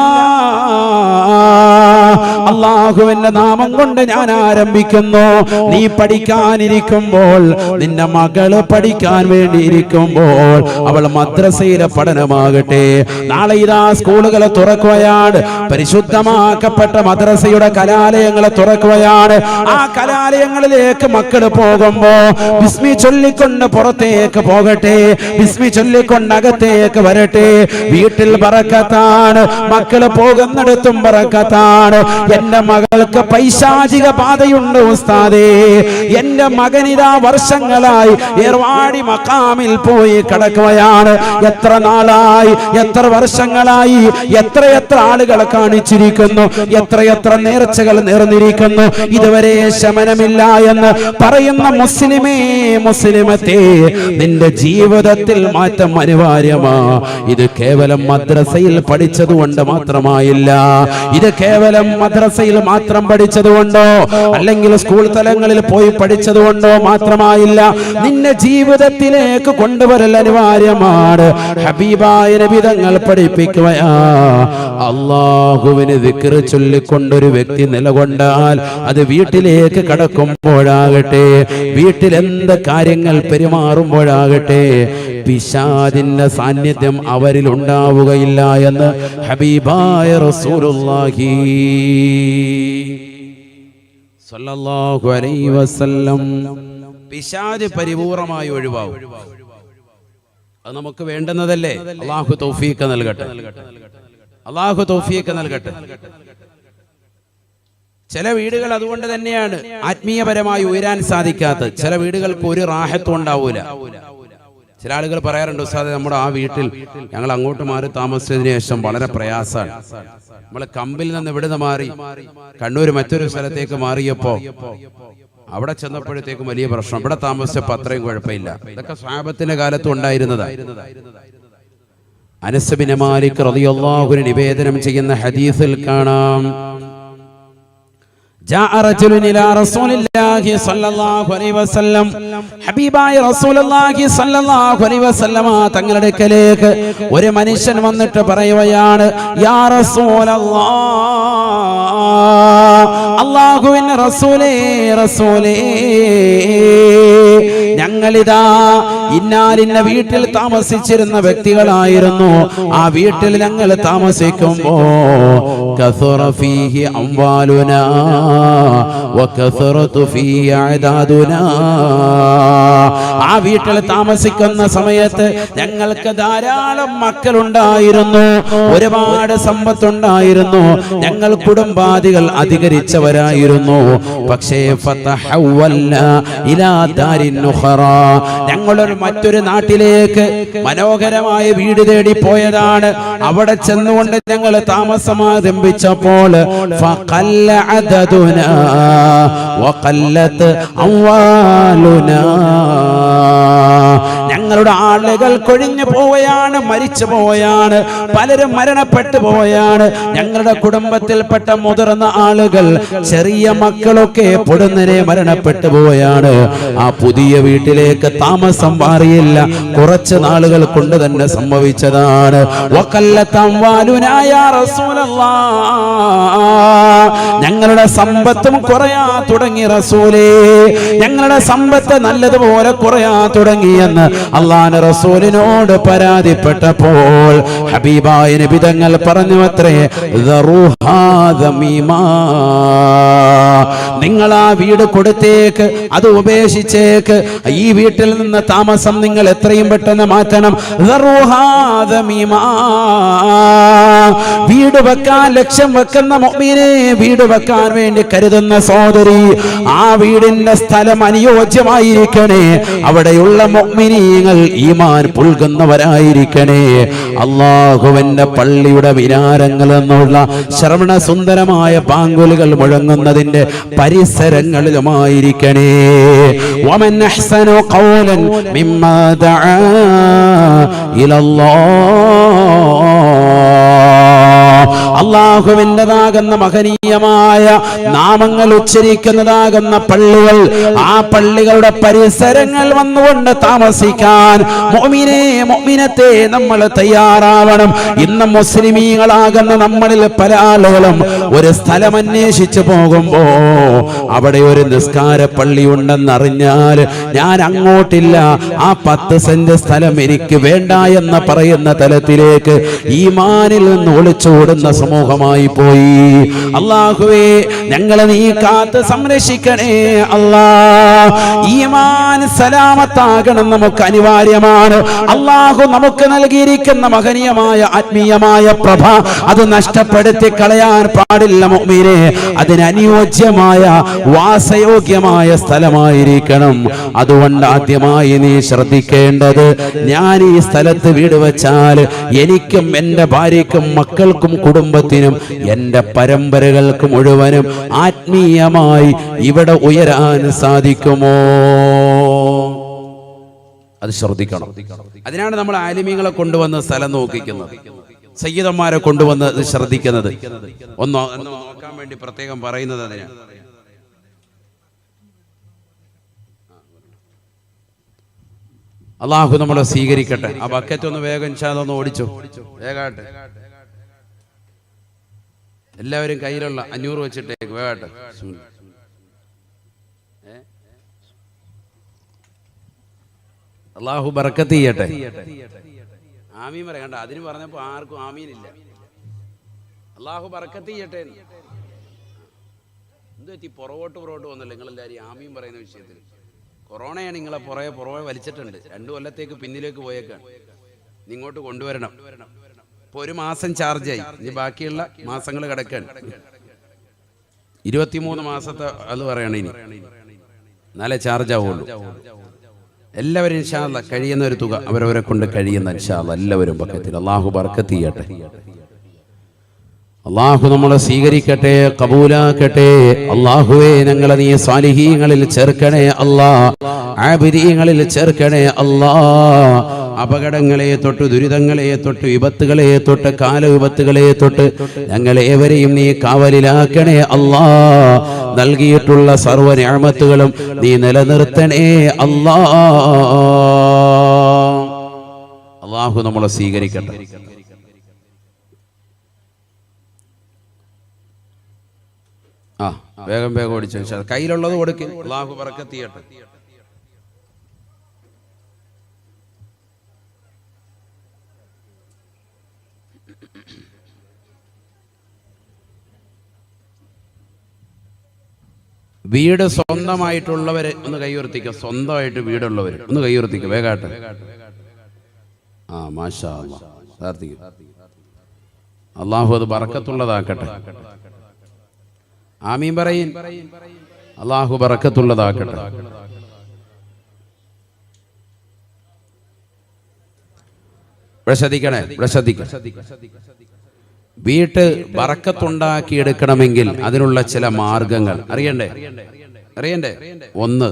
Speaker 1: അല്ലാഹുവിന്റെ നാമം കൊണ്ട് ഞാൻ ആരംഭിക്കുന്നു. നീ പഠിക്കാനിരിക്കുമ്പോൾ, നിന്റെ മകള് പഠിക്കാൻ വേണ്ടി ഇരിക്കുമ്പോൾ, അവൾ മദ്രസയിലെ പഠനമാകട്ടെ, നാളെ ഇതാ സ്കൂളുകളെ തുറക്കുകയാണ്, പരിശുദ്ധമാക്കപ്പെട്ട മദ്രസയുടെ കലാലയങ്ങളെ തുറക്കുകയാണ്. ആ കലാലയങ്ങളിലേക്ക് മക്കൾ പോകുമ്പോ ബിസ്മി ചൊല്ലിക്കൊണ്ട് പുറത്തേക്ക് പോകട്ടെ, ബിസ്മി ചൊല്ലിക്കൊണ്ട് അകത്തേക്ക് വരട്ടെ. വീട്ടിൽ ബറക്കത്താണ്, മക്കള് പോകുന്നിടത്തും ബറക്കത്താണ്. എന്റെ മകൾക്ക് പൈശാചിക ബാധയുണ്ട് ഉസ്താദേ, എന്റെ മകനിതാ വർഷങ്ങളായി ഏർവാടി മഖാമിൽ പോയി കിടക്കുകയാണ്. എത്ര നാളായി, എത്ര വർഷങ്ങളായി, എത്രയെത്ര ആളുകളെ കാണിച്ചിരിക്കുന്നു, എത്രയെത്ര നേർച്ചകൾ നേർന്നിരിക്കുന്നു, ഇതുവരെ ശമനമില്ല എന്ന് പറയുന്ന മുസ്ലിമേ, മുസ്ലിമത്തെ, നിന്റെ ജീവിതത്തിൽ മാറ്റം അനിവാര്യമാ. ഇത് കേവലം മദ്രസയിൽ പഠിച്ചതുകൊണ്ട് മാത്രമായില്ല, ഇത് കേവലം മദ്രസയിൽ മാത്രം പഠിച്ചതുകൊണ്ടോ അല്ലെങ്കിൽ സ്കൂൾ തലങ്ങളിൽ പോയി പഠിച്ചതുകൊണ്ടോ മാത്രമായില്ല, നിന്റെ ജീവിതത്തിലേക്ക് കൊണ്ടുവരൽ അനിവാര്യമാണ്. ഹബീബായ നബി തങ്ങൾ പഠിപ്പിക്കുകയാ, അല്ലാഹുവിനെ ദിക്ർ ചൊല്ലിക്കൊണ്ടൊരു വ്യക്തി നിലകൊണ്ടാൽ അത് വീട്ടിലേക്ക് കടക്കുമ്പോഴാകട്ടെ, വീട്ടിൽ എന്ത് കാര്യങ്ങൾ പെരുമാറുമ്പോഴാകട്ടെ, പിശാചിന്റെ സാന്നിധ്യം അവരിൽ ഉണ്ടാവുകയില്ല എന്ന് ഹബീബായ റസൂലുള്ളാഹി സ്വല്ലല്ലാഹു അലൈഹി വസല്ലം. പിശാച് പരിപൂർണമായി ഒഴിവാകും. അത് നമുക്ക് വേണ്ടുന്നതല്ലേ? അല്ലാഹു തൗഫീഖ് നൽകട്ടെ, അല്ലാഹു തൗഫീഖ് നൽകട്ടെ. ചില വീടുകൾ അതുകൊണ്ട് തന്നെയാണ് ആത്മീയപരമായി ഉയരാൻ സാധിക്കാത്തത്. ചില വീടുകൾക്ക് ഒരു റാഹത്തും ഉണ്ടാവൂല. ചില ആളുകൾ പറയാറുണ്ട്, ഉസ്താദേ നമ്മുടെ ആ വീട്ടിൽ ഞങ്ങൾ അങ്ങോട്ട് മാറി താമസിച്ചതിന് ശേഷം വളരെ പ്രയാസമാണ്. നമ്മള് കമ്പിൽ നിന്ന് ഇവിടുന്ന് മാറി കണ്ണൂർ മറ്റൊരു സ്ഥലത്തേക്ക് മാറിയപ്പോ അവിടെ ചെന്നപ്പോഴത്തേക്കും വലിയ പ്രശ്നം, ഇവിടെ താമസിച്ചപ്പോ അത്രയും കുഴപ്പമില്ല. ഇതൊക്കെ സ്വഹാബത്തിന്റെ കാലത്ത് ഉണ്ടായിരുന്നതാണ്. അനസ് ബിൻ മാലിക് റളിയല്ലാഹു അൻഹു നിവേദനം ചെയ്യുന്ന ഹദീസിൽ കാണാം, ജാഅ റജുലുൻ ഇലാ റസൂലില്ലാഹി സ്വല്ലല്ലാഹു അലൈഹി വസല്ലം, ഹബീബായ റസൂലുള്ളാഹി സ്വല്ലല്ലാഹു അലൈഹി വസല്ലമ തങ്ങളുടെ അടുക്കലേക്ക് ഒരു മനുഷ്യൻ വന്നിട്ട് പറയുകയാണ്, യാ റസൂലല്ലാഹ്, അല്ലാഹുവിന്റെ റസൂലേ, റസൂലേ, ഞങ്ങളിതാ ഇന്നാലിന്ന വീട്ടിൽ താമസിച്ചിരുന്ന വ്യക്തികളായിരുന്നു. ആ വീട്ടിൽ ഞങ്ങൾ താമസിക്കുമ്പോ കസറ ഫീഹി അംവാലുനാ വകസറതു ഫീഹി അഅദാദുനാ, ആ വീട്ടിൽ താമസിക്കുന്ന സമയത്ത് ഞങ്ങൾക്ക് ധാരാളം മക്കളുണ്ടായിരുന്നു, ഒരുപാട് സമ്പത്തുണ്ടായിരുന്നു, ഞങ്ങൾ കുടുംബാദികൾ അധികരിച്ചവരായിരുന്നു. പക്ഷേ ഫതഹവ്വൽനാ ഇലാ ദാരിൻ ഉഖറാ, ഞങ്ങളൊരു മറ്റൊരു നാട്ടിലേക്ക് മനോഹരമായ വീട് തേടി പോയതാണ്. അവിടെ ചെന്നുകൊണ്ട് ഞങ്ങൾ താമസം ആരംഭിച്ചപ്പോൾ ഫഖല്ല അദദുനാ വഖല്ലത് അംവാലുനാ, ഞങ്ങളുടെ ആളുകൾ കൊഴിഞ്ഞു പോവുകയാണ്, മരിച്ചു പോവുകയാണ്, പലരും മരണപ്പെട്ടു പോവുകയാണ്. ഞങ്ങളുടെ കുടുംബത്തിൽപ്പെട്ട മുതിർന്ന ആളുകൾ, ചെറിയ മക്കളൊക്കെ പൊടുന്നനെ മരണപ്പെട്ടു പോവുകയാണ്. ആ പുതിയ വീട്ടിലേക്ക് താമസം മാറിയില്ല, കുറച്ച് നാളുകൾ കൊണ്ട് തന്നെ സംഭവിച്ചതാണ്. ഞങ്ങളുടെ സമ്പത്തും കുറയാ തുടങ്ങി റസൂലേ, ഞങ്ങളുടെ സമ്പത്ത് നല്ലതുപോലെ കുറയാ തുടങ്ങിയെന്ന് അല്ലാഹുവിന്റെ റസൂലിനോട് പരാതിപ്പെട്ടപ്പോൾ ഹബീബായ നബി തങ്ങൾ പറഞ്ഞു അത്രേ, നിങ്ങൾ ആ വീട് കൊടുത്തേക്ക്, അത് ഉപേക്ഷിച്ചേക്ക്, ഈ വീട്ടിൽ നിന്ന് താമസം നിങ്ങൾ എത്രയും പെട്ടെന്ന് മാറ്റണം. വീട് വെക്കാൻ ലക്ഷ്യം വെക്കുന്ന മുഅ്മിനെ, വീട് വെക്കാൻ വേണ്ടി കരുതുന്ന സഹോദരി, ആ വീടിന്റെ സ്ഥലം അനുയോജ്യമായിരിക്കണേ, അവിടെയുള്ള മുഅ്മിനീങ്ങൾ ഈമാൻ പുൽകുന്നവരായിരിക്കണേ. അല്ലാഹുവിന്റെ പള്ളിയുടെ വിനാരങ്ങളിൽ നിന്നുള്ള ശ്രവണ സുന്ദരമായ പാങ്കുലുകൾ മുഴങ്ങുന്നതിന്റെ പരിസരങ്ങളിലുമായിരിക്കണേ. വമൻ അഹ്സനു ഖൗലൻ മിമ്മാ ദഅാ ഇലല്ലാഹ്, അല്ലാഹുവിൻ്റെതാകുന്ന മഹനീയമായ നാമങ്ങൾ ഉച്ചരിക്കുന്നതാകുന്ന പള്ളികൾ, ആ പള്ളികളുടെ പരിസരങ്ങൾ വന്നുകൊണ്ട് താമസിക്കാൻ മുഅ്മിനേ, മുഅ്മിനത്തെ നമ്മൾ തയ്യാറാവണം. ഇന്ന് മുസ്ലിമീങ്ങളാകുന്ന നമ്മളിൽ പല ആളുകളും ഒരു സ്ഥലം അന്വേഷിച്ചു പോകുമ്പോ അവിടെ ഒരു നിസ്കാര പള്ളി ഉണ്ടെന്നറിഞ്ഞാൽ ഞാൻ അങ്ങോട്ടില്ല, ആ 10 സെന്റ് സ്ഥലം എനിക്ക് വേണ്ട എന്ന് പറയുന്ന തലത്തിലേക്ക് ഈമാനിൽ നിന്ന് ഒളിച്ചോടുന്ന സമൂഹമായി പോയി. അല്ലാഹുവേ, ഞങ്ങളെ നീ കാത്ത് സംരക്ഷിക്കണേ അല്ലാ. ഈമാൻ സലാമത്താകണം നമുക്ക് അനിവാര്യമാണ്. അല്ലാഹു നമുക്ക് നൽകിയിരിക്കുന്ന മഹനീയമായ ആത്മീയമായ പ്രഭ അത് നഷ്ടപ്പെടുത്തി കളയാൻ പാടില്ല മുഅ്മിനേ. അതിനനുയോജ്യമായ വാസയോഗ്യമായ സ്ഥലമായിരിക്കണം. അതുകൊണ്ട് ആദ്യമായി നീ ശ്രദ്ധിക്കേണ്ടത്, ഞാൻ ഈ സ്ഥലത്ത് വീട് വെച്ചാൽ എനിക്കും എൻ്റെ ഭാര്യയ്ക്കും മക്കൾക്കും കുടുംബത്തിനും എൻ്റെ പരമ്പരകൾക്ക് മുഴുവനും ആത്മീയമായി ഇവിടെ ഉയരാൻ സാധിക്കുമോ? അത് ശ്രദ്ധിക്കണം. അതിനാണ് നമ്മൾ ആലിമീങ്ങളെ കൊണ്ടുവന്ന് സ്ഥലം നോക്കിക്കുന്നത്, സയ്യിദന്മാരെ കൊണ്ടുവന്ന് ഇത് ശ്രദ്ധിക്കുന്നത്. ഒന്ന് നോക്കാൻ വേണ്ടി പ്രത്യേകം പറയുന്നത് അതിനാണ്. അള്ളാഹു നമ്മളെ സ്വീകരിക്കട്ടെ. ആ ബക്കറ്റ് ഒന്ന് വേഗം ഒന്ന് ഓടിച്ചു, വേഗാട്ടെ. എല്ലാവരും കയ്യിലുള്ള 500 വെച്ചിട്ടേക്ക് വേഗാട്ടെ. അള്ളാഹു ബർക്കത്ത് ചെയ്യട്ടെ. ആമീൻ പറയണ്ട, അതിന് പറഞ്ഞപ്പോ ആർക്കും ആമീനില്ല. അള്ളാഹു ബർക്കത്ത് ചെയ്യട്ടെ. എന്ത് പറ്റി? പുറകോട്ട് വന്നല്ലോ നിങ്ങളെല്ലാവരും ആമീൻ പറയുന്ന വിഷയത്തിൽ. കൊറോണയാണ് നിങ്ങളെ പുറകെ വലിച്ചിട്ടുണ്ട്. 2 കൊല്ലത്തേക്ക് പിന്നിലേക്ക് പോയേക്കാണ്. ഇങ്ങോട്ട് കൊണ്ടുവരണം. ഇപ്പൊ 1 മാസം ചാർജായി, ഇനി ബാക്കിയുള്ള മാസങ്ങൾ കിടക്കാണ്. 23 മാസത്തെ അത് പറയണ ഇനി, എന്നാലേ ചാർജ് ആവുള്ളൂ. എല്ലാവരും ഇൻഷാ അല്ലാഹ് കഴിയുന്ന ഒരു തുക അവരവരെ കൊണ്ട് കഴിയുന്ന ഇൻഷാ അല്ലാഹ് എല്ലാവരും ബക്കത്തിൽ. അള്ളാഹു ബർക്കത്ത് ചെയ്യട്ടെ. അള്ളാഹു നമ്മളെ സ്വീകരിക്കട്ടെ, കബൂലാക്കട്ടെ. അള്ളാഹുവേ ഞങ്ങളെ നീ സാലിഹീങ്ങളിൽ ചേർക്കണേ അല്ലാ, ആബിദീങ്ങളിൽ ചേർക്കണേ അല്ലാ. അപകടങ്ങളെ തൊട്ട്, ദുരിതങ്ങളെ തൊട്ട്, വിപത്തുകളെ തൊട്ട്, കാലവിപത്തുകളെ തൊട്ട് ഞങ്ങളേവരെയും നീ കാവലിലാക്കണേ അല്ലാ. നൽകിയിട്ടുള്ള സർവ്വ നിഅമത്തുകളും നീ നിലനിർത്തണേ അല്ലാ. അള്ളാഹു നമ്മളെ സ്വീകരിക്കട്ടെ. വേഗം വേഗം ഓടിച്ചു കയ്യിലുള്ളത് കൊടുക്കും. അള്ളാഹു ബറക്കത്ത് ചെയ്യട്ടെ. വീട് സ്വന്തമായിട്ടുള്ളവര് ഒന്ന് കൈയുയർത്തിക്കുക. സ്വന്തമായിട്ട് വീടുള്ളവര് ഒന്ന് കൈയുയർത്തിക്കുക. വേഗാട്ടെ. മാഷാ അല്ലാഹ്. പ്രാർത്ഥിക്കും അള്ളാഹു അത് ബറക്കത്തുള്ളതാക്കട്ടെ. ആമീൻ പറയിൻ. അള്ളാഹു ബറക്കത്തുള്ളതാക്കട്ടെ. ശ്രദ്ധിക്കണേ, ശ്രദ്ധിക്കണം. വീട്ട് ബറക്കത്തുണ്ടാക്കിയെടുക്കണമെങ്കിൽ അതിനുള്ള ചില മാർഗങ്ങൾ അറിയണ്ടേ. ഒന്ന്,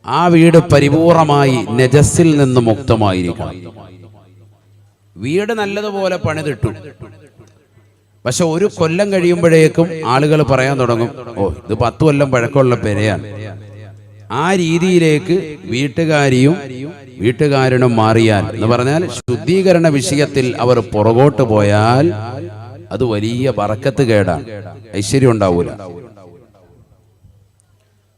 Speaker 1: ആ വീട് പരിപൂർണമായി നജസ്സിൽ നിന്ന് മുക്തമായിരിക്കണം. വീട് നല്ലതുപോലെ പണിതിട്ടു, പക്ഷെ ഒരു കൊല്ലം കഴിയുമ്പോഴേക്കും ആളുകൾ പറയാൻ തുടങ്ങും, ഇത് 10 കൊല്ലം പഴക്കമുള്ള പെരയാണ്. ആ രീതിയിലേക്ക് വീട്ടുകാരനും മാറിയാൽ എന്ന് പറഞ്ഞാൽ ശുദ്ധീകരണ വിഷയത്തിൽ അവർ പുറകോട്ട് പോയാൽ അത് വലിയ ബറക്കത്ത് കേടാണ്, ഐശ്വര്യം ഉണ്ടാവൂല.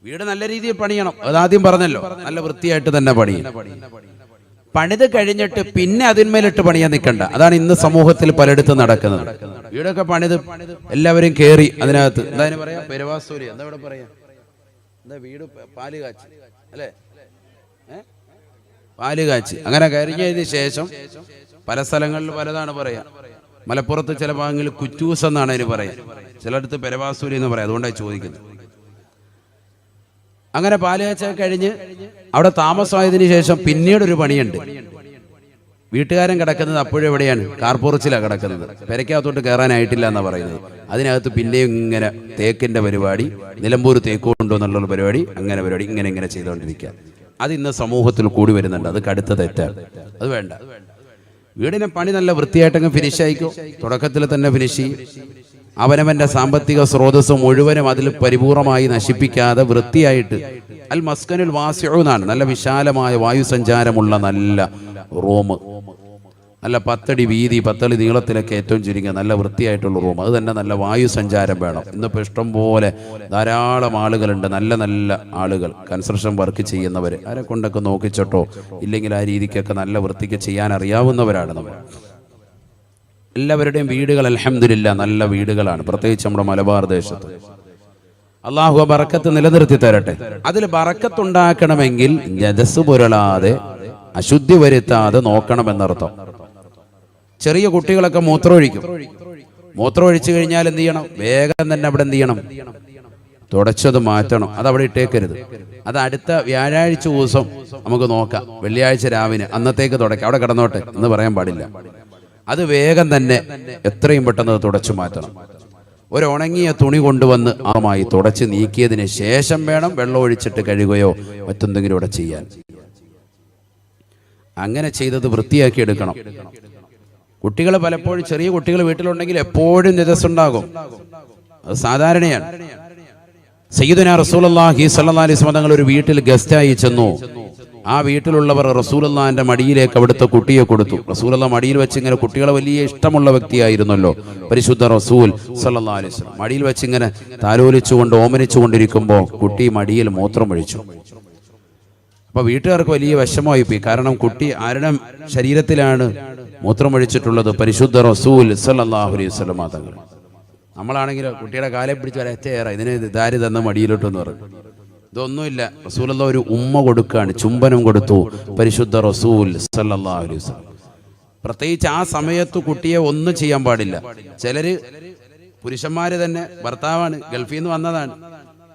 Speaker 1: വീട് നല്ല രീതിയിൽ പണിയണം, അതാദ്യം പറഞ്ഞല്ലോ. നല്ല വൃത്തിയായിട്ട് തന്നെ പണിയണം. പണിത് കഴിഞ്ഞിട്ട് പിന്നെ അതിന്മേലിട്ട് പണിയാൻ നിൽക്കണ്ട. അതാണ് ഇന്ന് സമൂഹത്തിൽ പലയിടത്തും നടക്കുന്നത്. വീടൊക്കെ പണിത് എല്ലാവരും കേറി അതിനകത്ത് എന്താ പറയാ, പെരവാസൂരി എന്താ ഇവിടെ പറയാ, എന്താ വീട് പാല് കാച്ചി അല്ലേ, പാല് കാച്ചി അങ്ങനെ കഴിഞ്ഞതിന് ശേഷം പല സ്ഥലങ്ങളിൽ പലതാണ് പറയാ. മലപ്പുറത്ത് ചില ഭാഗങ്ങളിൽ കുറ്റൂസ് എന്നാണ് അതിന് പറയാ, ചിലയിടത്ത് പെരവാസൂരി എന്ന് പറയാം. അതുകൊണ്ടാണ് ചോദിക്കുന്നത്. അങ്ങനെ പാല് കാച്ച കഴിഞ്ഞ് അവിടെ താമസമായതിനു ശേഷം പിന്നീട് ഒരു പണിയുണ്ട്. വീട്ടുകാരൻ കിടക്കുന്നത് അപ്പോഴും എവിടെയാണ്, കാർപോറച്ചിലാണ് കിടക്കുന്നത്. പെരയ്ക്കകത്തോട്ട് കയറാനായിട്ടില്ല എന്നാ പറയുന്നത്. അതിനകത്ത് പിന്നെയും ഇങ്ങനെ തേക്കിന്റെ പരിപാടി, നിലമ്പൂർ തേക്ക് കൊണ്ടുവന്നുള്ള പരിപാടി, ഇങ്ങനെ ചെയ്തുകൊണ്ടിരിക്കുക. അത് ഇന്ന് സമൂഹത്തിൽ കൂടി വരുന്നുണ്ട്. അത് കടുത്ത തെറ്റാണ്, അത് വേണ്ട. വീടിനെ പണി നല്ല വൃത്തിയായിട്ടങ്ങ് ഫിനിഷ് ആയിക്കോ. തുടക്കത്തിൽ തന്നെ ഫിനിഷ് ചെയ്യും. അവനവന്റെ സാമ്പത്തിക സ്രോതസ് മുഴുവനും അതിൽ പരിപൂർണമായി നശിപ്പിക്കാതെ വൃത്തിയായിട്ട്. അൽ മസ്കനുൽ വാസിഉ എന്നാണ്, നല്ല വിശാലമായ വായുസഞ്ചാരമുള്ള നല്ല റൂം, നല്ല 10 അടി വീതി 10 അടി നീളത്തിലൊക്കെ ഏറ്റവും ചുരുങ്ങിയ നല്ല വൃത്തിയായിട്ടുള്ള റൂം. അത് തന്നെ നല്ല വായുസഞ്ചാരം വേണം. ഇന്നിപ്പോൾ ഇഷ്ടം പോലെ ധാരാളം ആളുകളുണ്ട്, നല്ല നല്ല ആളുകൾ, കൺസ്ട്രക്ഷൻ വർക്ക് ചെയ്യുന്നവർ. ആരെ കൊണ്ടൊക്കെ നോക്കിച്ചോട്ടോ ഇല്ലെങ്കിൽ ആ രീതിക്കൊക്കെ നല്ല വൃത്തിക്ക് ചെയ്യാൻ അറിയാവുന്നവരാണ് നമ്മൾ. എല്ലാവരുടെയും വീടുകൾ അൽഹംദുലില്ലാ നല്ല വീടുകളാണ്, പ്രത്യേകിച്ച് നമ്മുടെ മലബാർ ദേശത്ത്. അള്ളാഹു ബറക്കത്ത് നിലനിർത്തി തരട്ടെ. അതിൽ ബറക്കത്തുണ്ടാക്കണമെങ്കിൽ നജസ് പുരളാതെ, അശുദ്ധി വരുത്താതെ നോക്കണമെന്നർത്ഥം. ചെറിയ കുട്ടികളൊക്കെ മൂത്രമൊഴിച്ചു കഴിഞ്ഞാൽ എന്ത് ചെയ്യണം? വേഗം തന്നെ അവിടെ എന്ത് ചെയ്യണം? തുടച്ചത് മാറ്റണം. അത് അവിടെ ഇട്ടേക്കരുത്. അത് അടുത്ത വ്യാഴാഴ്ച ദിവസം നമുക്ക് നോക്കാം. വെള്ളിയാഴ്ച രാവിലെ അന്നത്തേക്ക് തുടക്കാം, അവിടെ കിടന്നോട്ടെ എന്ന് പറയാൻ പാടില്ല. അത് വേഗം തന്നെ എത്രയും പെട്ടെന്ന് തുടച്ചു മാറ്റണം. ഒരു ഉണങ്ങിയ തുണി കൊണ്ടുവന്ന് ആമായി തുടച്ച് നീക്കിയതിന് ശേഷം വേണം വെള്ളം ഒഴിച്ചിട്ട് കഴുകുകയോ മറ്റെന്തെങ്കിലും ഇവിടെ ചെയ്യാൻ. അങ്ങനെ ചെയ്തത് വൃത്തിയാക്കി എടുക്കണം. കുട്ടികൾ പലപ്പോഴും, ചെറിയ കുട്ടികൾ വീട്ടിലുണ്ടെങ്കിൽ എപ്പോഴും നജസുണ്ടാകും, അത് സാധാരണയാണ്. സയ്യിദുനാ റസൂലുള്ളാഹി സ്വല്ലല്ലാഹി അലൈഹി വസല്ലം ഒരു വീട്ടിൽ ഗസ്റ്റായി ചെന്നു. ആ വീട്ടിലുള്ളവർ റസൂലുള്ളാഹിന്റെ മടിയിലേക്ക് അവിടുത്തെ കുട്ടിയെ കൊടുത്തു. റസൂലുള്ളാഹി മടിയിൽ വെച്ച് ഇങ്ങനെ, കുട്ടികളെ വലിയ ഇഷ്ടമുള്ള വ്യക്തിയായിരുന്നല്ലോ പരിശുദ്ധ റസൂൽ സ്വല്ലല്ലാഹി അലൈഹി വസല്ലം. മടിയിൽ വെച്ച് ഇങ്ങനെ താലോലിച്ചുകൊണ്ട് ഓമനിച്ചുകൊണ്ടിരിക്കുമ്പോൾ കുട്ടി മടിയിൽ മൂത്രമൊഴിച്ചു. അപ്പൊ വീട്ടുകാർക്ക് വലിയ വിഷമമായി പോയി. കാരണം കുട്ടി ആരുടെ ശരീരത്തിലാണ് മൂത്രമൊഴിച്ചിട്ടുള്ളത്? പരിശുദ്ധ റസൂൽ സ്വല്ലല്ലാഹു അലൈഹി വസല്ലം തങ്ങൾ. നമ്മളാണെങ്കിലോ കുട്ടിയുടെ കാലെ പിടിച്ച് ഒരറ്റയേറ, ഇതിന് ദാരി തന്ന മടിയിലോട്ടെന്ന് പറഞ്ഞു. ഇതൊന്നുമില്ല, റസൂലുള്ളാഹി ഒരു ഉമ്മ കൊടുക്കാണ്, ചുംബനം കൊടുത്തു പരിശുദ്ധ റസൂൽ സല്ലല്ലാഹു അലൈഹി വസല്ലം. പ്രത്യേകിച്ച് ആ സമയത്ത് കുട്ടിയെ ഒന്നും ചെയ്യാൻ പാടില്ല. ചിലര് പുരുഷന്മാര് തന്നെ, ഭർത്താവാണ്, ഗൾഫിൽ നിന്ന് വന്നതാണ്.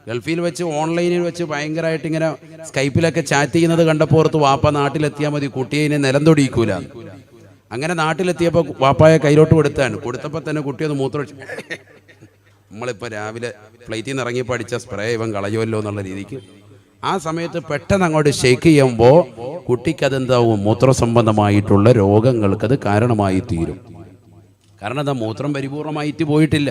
Speaker 1: ഗൾഫിൽ വെച്ച് ഓൺലൈനിൽ വെച്ച് ഭയങ്കരമായിട്ട് ഇങ്ങനെ സ്കൈപ്പിലൊക്കെ ചാറ്റ് ചെയ്യുന്നത് കണ്ടപ്പോൾ ഓർത്ത് വാപ്പ നാട്ടിലെത്തിയാൽ മതി, കുട്ടിയെ നിലം തൊടിയിക്കൂല. അങ്ങനെ നാട്ടിലെത്തിയപ്പോൾ വാപ്പായെ കയ്യിലോട്ട് കൊടുത്തപ്പോൾ തന്നെ കുട്ടി ഒന്ന് മൂത്രമൊഴിച്ചു. നമ്മളിപ്പോൾ രാവിലെ ഫ്ലൈറ്റിൽ നിന്ന് ഇറങ്ങി പഠിച്ച സ്പ്രേ ഇവൻ കളയുമല്ലോ എന്നുള്ള രീതിക്ക് ആ സമയത്ത് പെട്ടെന്ന് അങ്ങോട്ട് ഷേക്ക് ചെയ്യുമ്പോൾ കുട്ടിക്കതെന്താവും, മൂത്രസംബന്ധമായിട്ടുള്ള രോഗങ്ങൾക്കത് കാരണമായി തീരും. കാരണം എന്താ, മൂത്രം പരിപൂർണമായിട്ട് പോയിട്ടില്ല.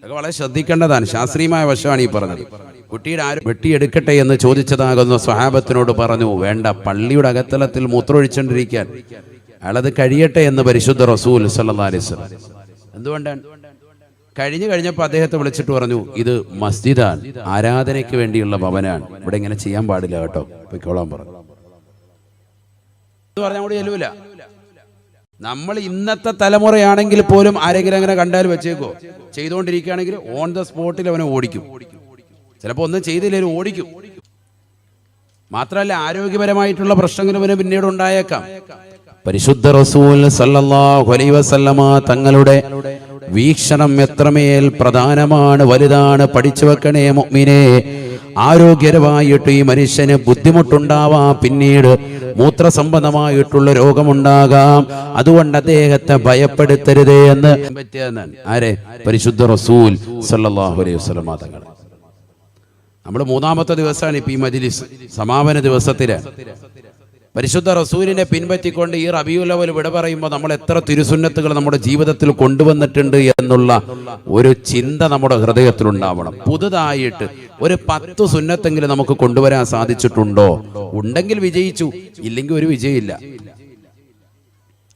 Speaker 1: അതൊക്കെ വളരെ ശ്രദ്ധിക്കേണ്ടതാണ്. ശാസ്ത്രീയമായ വശമാണ് ഈ പറഞ്ഞത്. കുട്ടിയുടെ ആരും വെട്ടിയെടുക്കട്ടെ എന്ന് ചോദിച്ചതാകുന്ന സ്വഹാബത്തിനോട് പറഞ്ഞു, വേണ്ട, പള്ളിയുടെ അകത്തളത്തിൽ മൂത്രമൊഴിച്ചുകൊണ്ടിരിക്കാൻ അയാളത് കഴിയട്ടെ എന്ന് പരിശുദ്ധ റസൂൽ സല്ലല്ലാഹു അലൈഹി വസല്ലം. എന്തുകൊണ്ടാണ്? കഴിഞ്ഞപ്പോൾ അദ്ദേഹത്തെ വിളിച്ചിട്ട് പറഞ്ഞു, ഇത് മസ്ജിദാണ്, ആരാധനയ്ക്ക് വേണ്ടിയുള്ള ഭവനാണ്, ഇവിടെ ഇങ്ങനെ ചെയ്യാൻ പാടില്ല കേട്ടോ, പൊയ്ക്കോളാൻ പറഞ്ഞു. പറഞ്ഞാൽ കൂടി ചെല്ലൂല. നമ്മൾ ഇന്നത്തെ തലമുറയാണെങ്കിൽ പോലും ആരെങ്കിലും അങ്ങനെ കണ്ടാൽ വെച്ചേക്കോ, ചെയ്തുകൊണ്ടിരിക്കുകയാണെങ്കിൽ ഓൺ ദ സ്പോട്ടിൽ അവനെ ഓടിക്കും. ചിലപ്പോൾ ഒന്നും ചെയ്തില്ലേലും ഓടിക്കും. മാത്രമല്ല ആരോഗ്യപരമായിട്ടുള്ള പ്രശ്നങ്ങൾ അവന് പിന്നീട് ഉണ്ടായേക്കാം. പരിശുദ്ധ റസൂൽ സല്ലല്ലാഹു അലൈഹി വസല്ലമ തങ്ങളുടെ വീക്ഷണം എത്രമേൽ പ്രധാനമാണ്, വലുതാണ്. പഠിച്ചു വെക്കണേ മുഅ്മിനേ. ആരോഗ്യപരമായിട്ട് ഈ മനുഷ്യന് ബുദ്ധിമുട്ടുണ്ടാവാം, പിന്നീട് മൂത്രസംബന്ധമായിട്ടുള്ള രോഗമുണ്ടാകാം. അതുകൊണ്ട് അദ്ദേഹത്തെ ഭയപ്പെടുത്തരുതേ എന്ന് ആരെ? പരിശുദ്ധ റസൂൽ സല്ലല്ലാഹു അലൈഹി വസല്ലമ തങ്ങൾ. നമ്മൾ 3-ാമത്തെ ദിവസമാണ് ഇപ്പൊ ഈ മജ്‌ലിസ്, സമാപന ദിവസത്തിലാണ്. പരിശുദ്ധ റസൂലിനെ പിൻപറ്റിക്കൊണ്ട് ഈ റബീഉൽ അവ്വൽ വിട പറയുമ്പോൾ നമ്മൾ എത്ര തിരുസുന്നത്തുകൾ നമ്മുടെ ജീവിതത്തിൽ കൊണ്ടുവന്നിട്ടുണ്ട് എന്നുള്ള ഒരു ചിന്ത നമ്മുടെ ഹൃദയത്തിലുണ്ടാവണം. പുതുതായിട്ട് ഒരു 10 സുന്നത്തെങ്കിലും നമുക്ക് കൊണ്ടുവരാൻ സാധിച്ചിട്ടുണ്ടോ? ഉണ്ടെങ്കിൽ വിജയിച്ചു, ഇല്ലെങ്കിൽ ഒരു വിജയമില്ല.